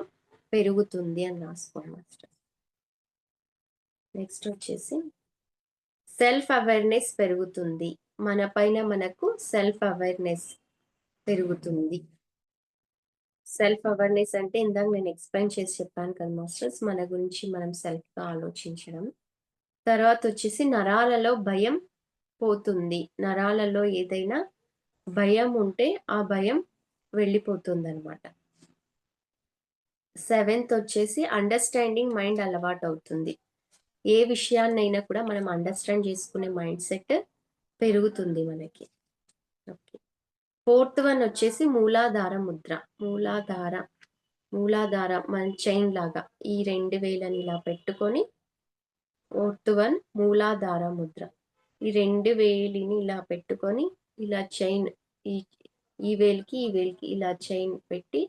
పెరుగుతుంది అని రాసుకోండి మాస్టర్. నెక్స్ట్ వచ్చేసి సెల్ఫ్ అవేర్నెస్ పెరుగుతుంది. మన పైన మనకు సెల్ఫ్ అవేర్నెస్ పెరుగుతుంది. సెల్ఫ్ అవేర్నెస్ అంటే ఇందాక నేను ఎక్స్ప్లెయిన్ చేసి చెప్పాను కదా మాస్టర్స్, మన గురించి మనం సెల్ఫ్గా ఆలోచించడం. తర్వాత వచ్చేసి నరాలలో భయం పోతుంది. నరాలలో ఏదైనా భయం ఉంటే ఆ భయం వెళ్ళిపోతుంది అనమాట. సెవెంత్ వచ్చేసి అండర్స్టాండింగ్ మైండ్ అలవాటు అవుతుంది. ఏ విషయాన్నైనా కూడా మనం అండర్స్టాండ్ చేసుకునే మైండ్ సెట్ పెరుగుతుంది మనకి. ఓకే. ఫోర్త్ వన్ వచ్చేసి మూలాధార ముద్ర. మూలాధార మన చైన్ లాగా ఈ 2 వేలని ఇలా పెట్టుకొని ఫోర్త్ వన్ మూలాధార ముద్ర. ఈ 2 వేలిని ఇలా పెట్టుకొని ఇలా చైన్ ఈ ఈ వేలికి ఇలా చైన్ పెట్టి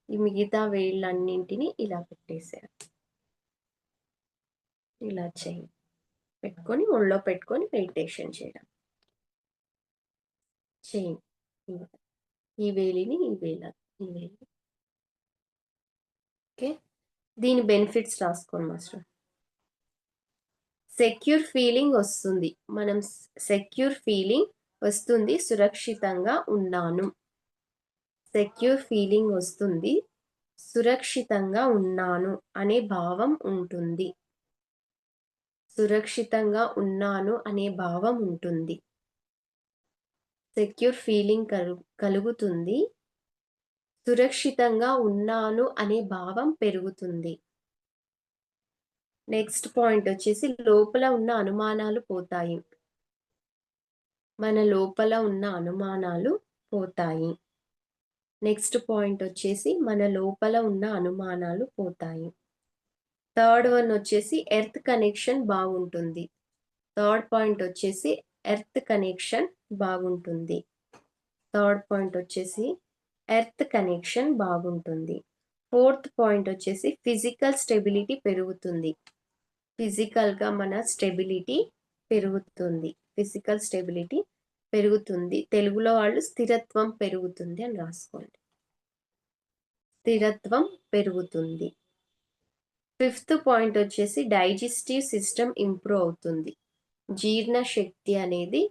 ఈ మిగతా వేళ్ళన్నింటినీ ఇలా పెట్టేసేయాలి. ఇలా చైన్ పెట్టుకొని ఒళ్ళో పెట్టుకొని మెడిటేషన్ చేయడం. చైన్ ఈ వేలిని ఈ వేలి. ఓకే, దీని బెనిఫిట్స్ రాసుకోండి మాస్టర్. సెక్యూర్ ఫీలింగ్ వస్తుంది. మనం సెక్యూర్ ఫీలింగ్ వస్తుంది, సురక్షితంగా ఉన్నాను. సెక్యూర్ ఫీలింగ్ వస్తుంది, సురక్షితంగా ఉన్నాను అనే భావం ఉంటుంది. సురక్షితంగా ఉన్నాను అనే భావం ఉంటుంది. సెక్యూర్ ఫీలింగ్ కలుగుతుంది, సురక్షితంగా ఉన్నాను అనే భావం పెరుగుతుంది. నెక్స్ట్ పాయింట్ వచ్చేసి లోపల ఉన్న అనుమానాలు పోతాయి. మన లోపల ఉన్న అనుమానాలు పోతాయి. నెక్స్ట్ పాయింట్ వచ్చేసి మన లోపల ఉన్న అనుమానాలు పోతాయి. థర్డ్ వన్ వచ్చేసి ఎర్త్ కనెక్షన్ బాగుంటుంది. థర్డ్ పాయింట్ వచ్చేసి ఎర్త్ కనెక్షన్ బాగుంటుంది. థర్డ్ పాయింట్ వచ్చేసి ఎర్త్ కనెక్షన్ బాగుంటుంది. ఫోర్త్ పాయింట్ వచ్చేసి ఫిజికల్ స్టెబిలిటీ పెరుగుతుంది. ఫిజికల్గా మన స్టెబిలిటీ పెరుగుతుంది. ఫిజికల్ స్టెబిలిటీ పెరుగుతుంది. తెలుగులో వాళ్ళు స్థిరత్వం పెరుగుతుంది అని రాసుకోండి. స్థిరత్వం పెరుగుతుంది. ఫిఫ్త్ పాయింట్ వచ్చేసి డైజెస్టివ్ సిస్టమ్ ఇంప్రూవ్ అవుతుంది. జీర్ణశక్తి అనేది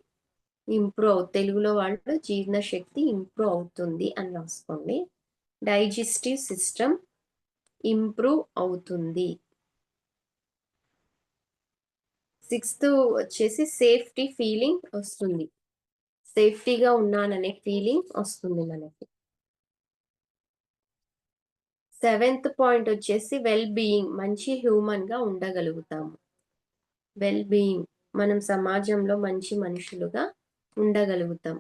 తెలుగులో వాళ్ళు జీర్ణశక్తి ఇంప్రూవ్ అవుతుంది అని రాసుకోండి. డైజెస్టివ్ సిస్టమ్ ఇంప్రూవ్ అవుతుంది. సిక్స్త్ వచ్చేసి సేఫ్టీ ఫీలింగ్ వస్తుంది. సేఫ్టీగా ఉన్నాననే ఫీలింగ్ వస్తుంది మనకి. సెవెంత్ పాయింట్ వచ్చేసి వెల్ బీయింగ్, మంచి హ్యూమన్ గా ఉండగలుగుతాము. వెల్ బీయింగ్, మనం సమాజంలో మంచి మనుషులుగా ఉండగలుగుతాం.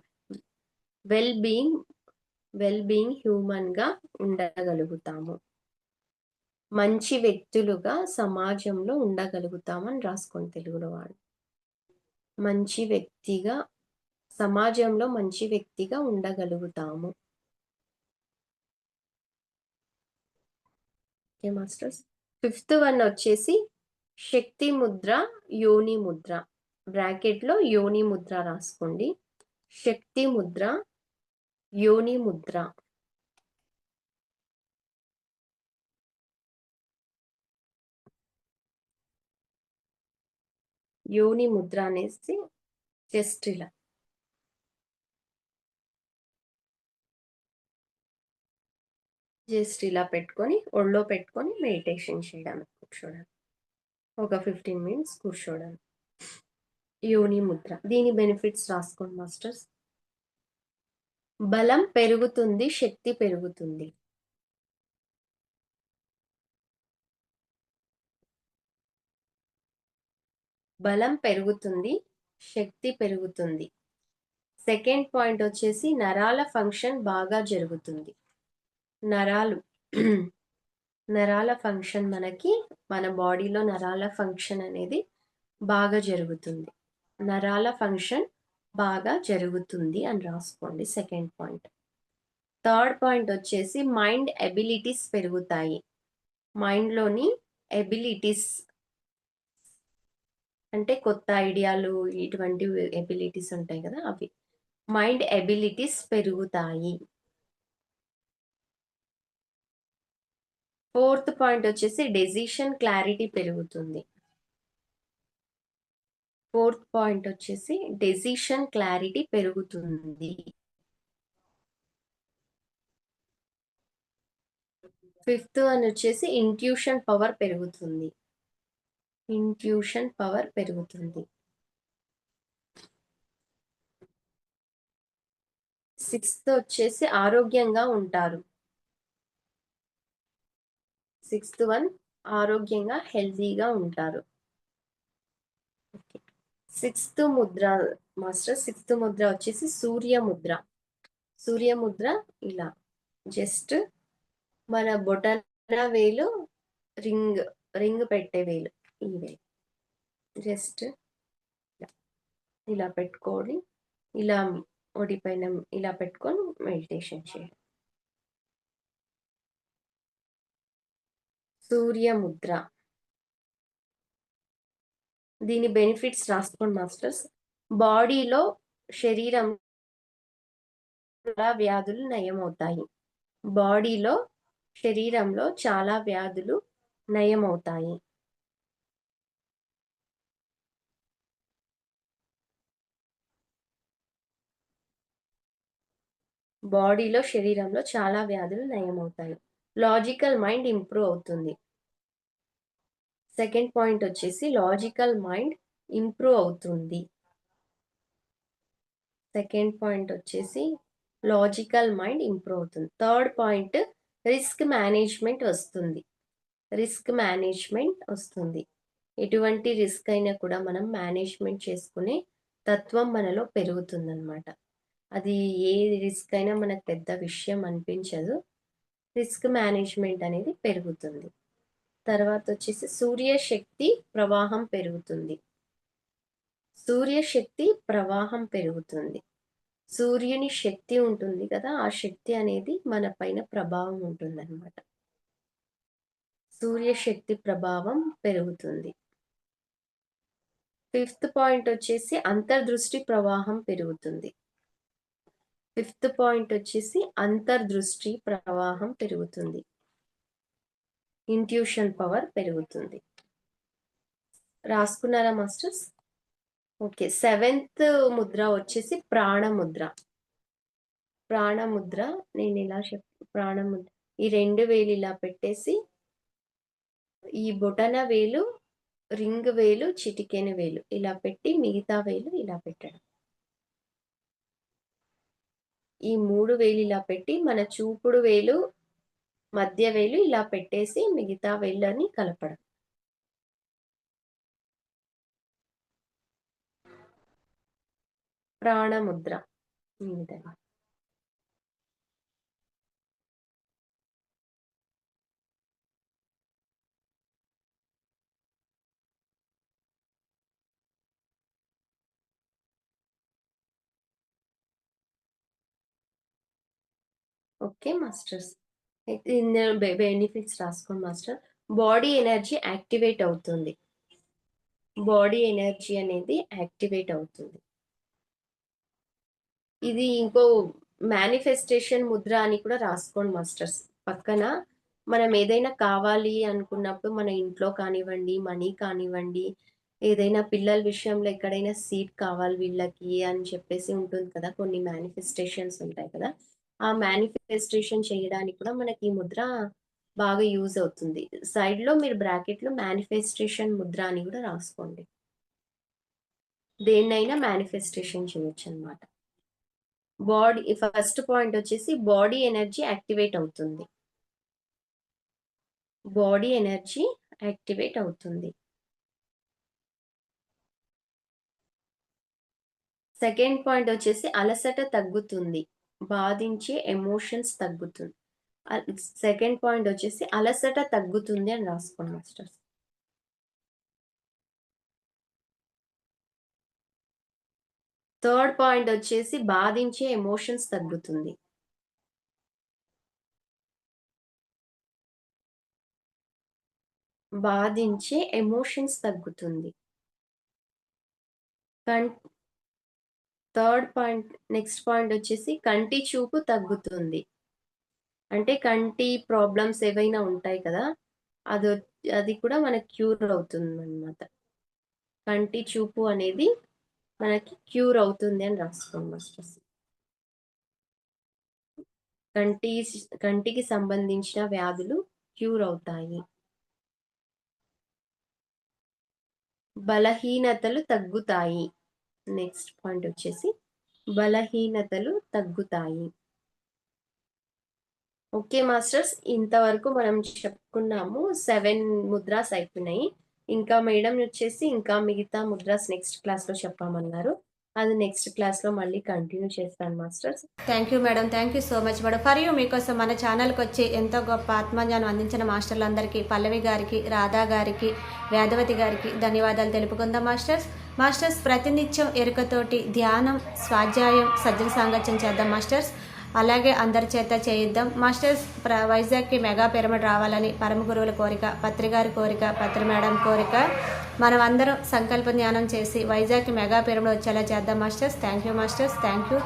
వెల్ బీయింగ్ హ్యూమన్ గా ఉండగలుగుతాము. మంచి వ్యక్తులుగా సమాజంలో ఉండగలుగుతామని రాసుకోండి తెలుగులో వాడు. మంచి వ్యక్తిగా, సమాజంలో మంచి వ్యక్తిగా ఉండగలుగుతాము. Okay masters. ఫిఫ్త్ వన్ వచ్చేసి శక్తి ముద్ర, యోని ముద్ర. బ్రాకెట్లో యోని ముద్ర రాసుకోండి. శక్తి ముద్ర, యోని ముద్ర. యోని ముద్ర అనేసి జస్ట్ ఇలా పెట్టుకొని ఒళ్ళో పెట్టుకొని మెడిటేషన్ చేయడం, కూర్చోవడం. ఒక 15 minutes కూర్చోవడం. యోని ముద్ర. దీని బెనిఫిట్స్ రాసుకోండి మాస్టర్స్. బలం పెరుగుతుంది, శక్తి పెరుగుతుంది. బలం పెరుగుతుంది, శక్తి పెరుగుతుంది. సెకండ్ పాయింట్ వచ్చేసి నరాల ఫంక్షన్ బాగా జరుగుతుంది. నరాల ఫంక్షన్ మనకి మన బాడీలో నరాల ఫంక్షన్ అనేది బాగా జరుగుతుంది. నరాల ఫంక్షన్ బాగా జరుగుతుంది అని రాసుకోండి సెకండ్ పాయింట్. థర్డ్ పాయింట్ వచ్చేసి మైండ్ ఎబిలిటీస్ పెరుగుతాయి. మైండ్లోని ఎబిలిటీస్ అంటే కొత్త ఐడియాలు, ఇటువంటి ఎబిలిటీస్ ఉంటాయి కదా, అవి మైండ్ ఎబిలిటీస్ పెరుగుతాయి. ఫోర్త్ పాయింట్ వచ్చేసి డెసిషన్ క్లారిటీ పెరుగుతుంది. ఫోర్త్ పాయింట్ వచ్చేసి డెసిషన్ క్లారిటీ పెరుగుతుంది. ఫిఫ్త్ వన్ వచ్చేసి ఇంట్యూషన్ పవర్ పెరుగుతుంది. ఇంట్యూషన్ పవర్ పెరుగుతుంది. సిక్స్త్ వచ్చేసి ఆరోగ్యంగా ఉంటారు. సిక్స్త్ వన్ ఆరోగ్యంగా, హెల్తీగా ఉంటారు. Sixth Mudra master, sixth Mudra వచ్చేసి సూర్య ముద్ర. సూర్యముద్ర ఇలా జస్ట్ మన బొటన వేలు రింగ్ పెట్టే వేలు ఈ వేలు జస్ట్ ఇలా పెట్టుకోండి. ఇలా ఒడి పైన ఇలా పెట్టుకొని మెడిటేషన్ చేయండి. సూర్యముద్ర దీని బెనిఫిట్స్ రాసుకోండి మాస్టర్స్. బాడీలో శరీరం చాలా వ్యాధులు నయమవుతాయి. బాడీలో శరీరంలో చాలా వ్యాధులు నయమవుతాయి. బాడీలో శరీరంలో చాలా వ్యాధులు నయమవుతాయి. లాజికల్ మైండ్ ఇంప్రూవ్ అవుతుంది. సెకండ్ పాయింట్ వచ్చేసి లాజికల్ మైండ్ ఇంప్రూవ్ అవుతుంది. సెకండ్ పాయింట్ వచ్చేసి లాజికల్ మైండ్ ఇంప్రూవ్ అవుతుంది. థర్డ్ పాయింట్ రిస్క్ మేనేజ్మెంట్ వస్తుంది. రిస్క్ మేనేజ్మెంట్ వస్తుంది. ఎటువంటి రిస్క్ అయినా కూడా మనం మేనేజ్మెంట్ చేసుకునే తత్వం మనలో పెరుగుతుందన్నమాట. అది ఏ రిస్క్ అయినా మనకు పెద్ద విషయం అనిపించదు. రిస్క్ మేనేజ్మెంట్ అనేది పెరుగుతుంది. తర్వాత వచ్చేసి సూర్యశక్తి ప్రవాహం పెరుగుతుంది. సూర్యశక్తి ప్రవాహం పెరుగుతుంది. సూర్యుని శక్తి ఉంటుంది కదా, ఆ శక్తి అనేది మన పైన ప్రభావం ఉంటుందన్నమాట. సూర్యశక్తి ప్రభావం పెరుగుతుంది. ఫిఫ్త్ పాయింట్ వచ్చేసి అంతర్దృష్టి ప్రవాహం పెరుగుతుంది. ఫిఫ్త్ పాయింట్ వచ్చేసి అంతర్దృష్టి ప్రవాహం పెరుగుతుంది. ఇంట్యూషన్ పవర్ పెరుగుతుంది. రాసుకున్నారా మాస్టర్స్? ఓకే. సెవెంత్ ముద్ర వచ్చేసి ప్రాణముద్ర. ప్రాణముద్ర నేను ఇలా ప్రాణముద్ర ఈ 2 వేలు ఇలా పెట్టేసి ఈ బొటన వేలు, రింగ్ వేలు, చిటికెన వేలు ఇలా పెట్టి మిగతా వేలు ఇలా పెట్టడం. ఈ 3 వేలు ఇలా పెట్టి మన చూపుడు వేలు, మధ్య వేలు ఇలా పెట్టేసి మిగతా వేళ్ళని కలపడం. ప్రాణముద్ర ఈ విధంగా. Okay masters. బెనిఫిట్స్ రాసుకోండి మాస్టర్. బాడీ ఎనర్జీ యాక్టివేట్ అవుతుంది. బాడీ ఎనర్జీ అనేది యాక్టివేట్ అవుతుంది. ఇది ఇంకో మేనిఫెస్టేషన్ ముద్ర అని కూడా రాసుకోండి మాస్టర్స్. పక్కన మనం ఏదైనా కావాలి అనుకున్నప్పుడు మన ఇంట్లో కానివ్వండి, మనీ కానివ్వండి, ఏదైనా పిల్లల విషయంలో ఎక్కడైనా సీట్ కావాలి వీళ్ళకి అని చెప్పేసి ఉంటుంది కదా, కొన్ని మేనిఫెస్టేషన్స్ ఉంటాయి కదా, ఆ మేనిఫెస్టేషన్ చేయడానికి కూడా మనకి ఈ ముద్ర బాగా యూజ్ అవుతుంది. సైడ్లో మీరు బ్రాకెట్లో మేనిఫెస్టేషన్ ముద్ర అని కూడా రాసుకోండి. దేన్నైనా మేనిఫెస్టేషన్ చేయొచ్చు అనమాట. బాడీ ఫస్ట్ పాయింట్ వచ్చేసి బాడీ ఎనర్జీ యాక్టివేట్ అవుతుంది. బాడీ ఎనర్జీ యాక్టివేట్ అవుతుంది. సెకండ్ పాయింట్ వచ్చేసి అలసట తగ్గుతుంది. బాధించే ఎమోషన్స్ తగ్గుతుంది. సెకండ్ పాయింట్ వచ్చేసి అలసట తగ్గుతుంది అని రాసుకోండి మాస్టర్స్. థర్డ్ పాయింట్ వచ్చేసి బాధించే ఎమోషన్స్ తగ్గుతుంది. బాధించే ఎమోషన్స్ తగ్గుతుంది. థర్డ్ పాయింట్ నెక్స్ట్ పాయింట్ వచ్చేసి కంటి చూపు తగ్గుతుంది. అంటే కంటి ప్రాబ్లమ్స్ ఏవైనా ఉంటాయి కదా, అది కూడా మనకి క్యూర్ అవుతుంది అన్నమాట. కంటి చూపు అనేది మనకి క్యూర్ అవుతుంది అని రాసుకోండి మాస్టర్స్. కంటికి సంబంధించిన వ్యాధులు క్యూర్ అవుతాయి. బలహీనతలు తగ్గుతాయి. నెక్స్ట్ పాయింట్ వచ్చేసి బలహీనతలు తగ్గుతాయి. ఓకే మాస్టర్స్, ఇంతవరకు మనం చెప్పుకున్నాము. 7 ముద్రాస్ అయిపోయినాయి. ఇంకా మేడం వచ్చేసి ఇంకా మిగతా ముద్రాస్ నెక్స్ట్ క్లాస్లో చెప్పామన్నారు. అది నెక్స్ట్ క్లాస్‌లో మళ్ళీ కంటిన్యూ చేస్తాను masters. Thank you madam. Thank you so much madam. For you మీకోసం మన ఛానల్కి వచ్చి ఎంతో గొప్ప ఆత్మజ్ఞానం అందించిన మాస్టర్లందరికీ, పల్లవి గారికి, రాధా గారికి, వేదవతి గారికి ధన్యవాదాలు తెలుపుకుందాం మాస్టర్స్. మాస్టర్స్ ప్రతినిత్యం ఎరుకతోటి ధ్యానం, స్వాధ్యాయం, సజ్జన సాంగత్యం చేద్దాం మాస్టర్స్. అలాగే అందరి చేత చేయిద్దాం మాస్టర్స్. వైజాగ్కి మెగా పిరమిడ్ రావాలని పరమ గురువుల కోరిక, పత్రి గారి కోరిక, పత్రి మేడం కోరిక. మనం అందరం సంకల్ప ధ్యానం చేసి వైజాగ్కి మెగా పిరమిడ్ వచ్చేలా చేద్దాం masters. Thank you masters. Thank you.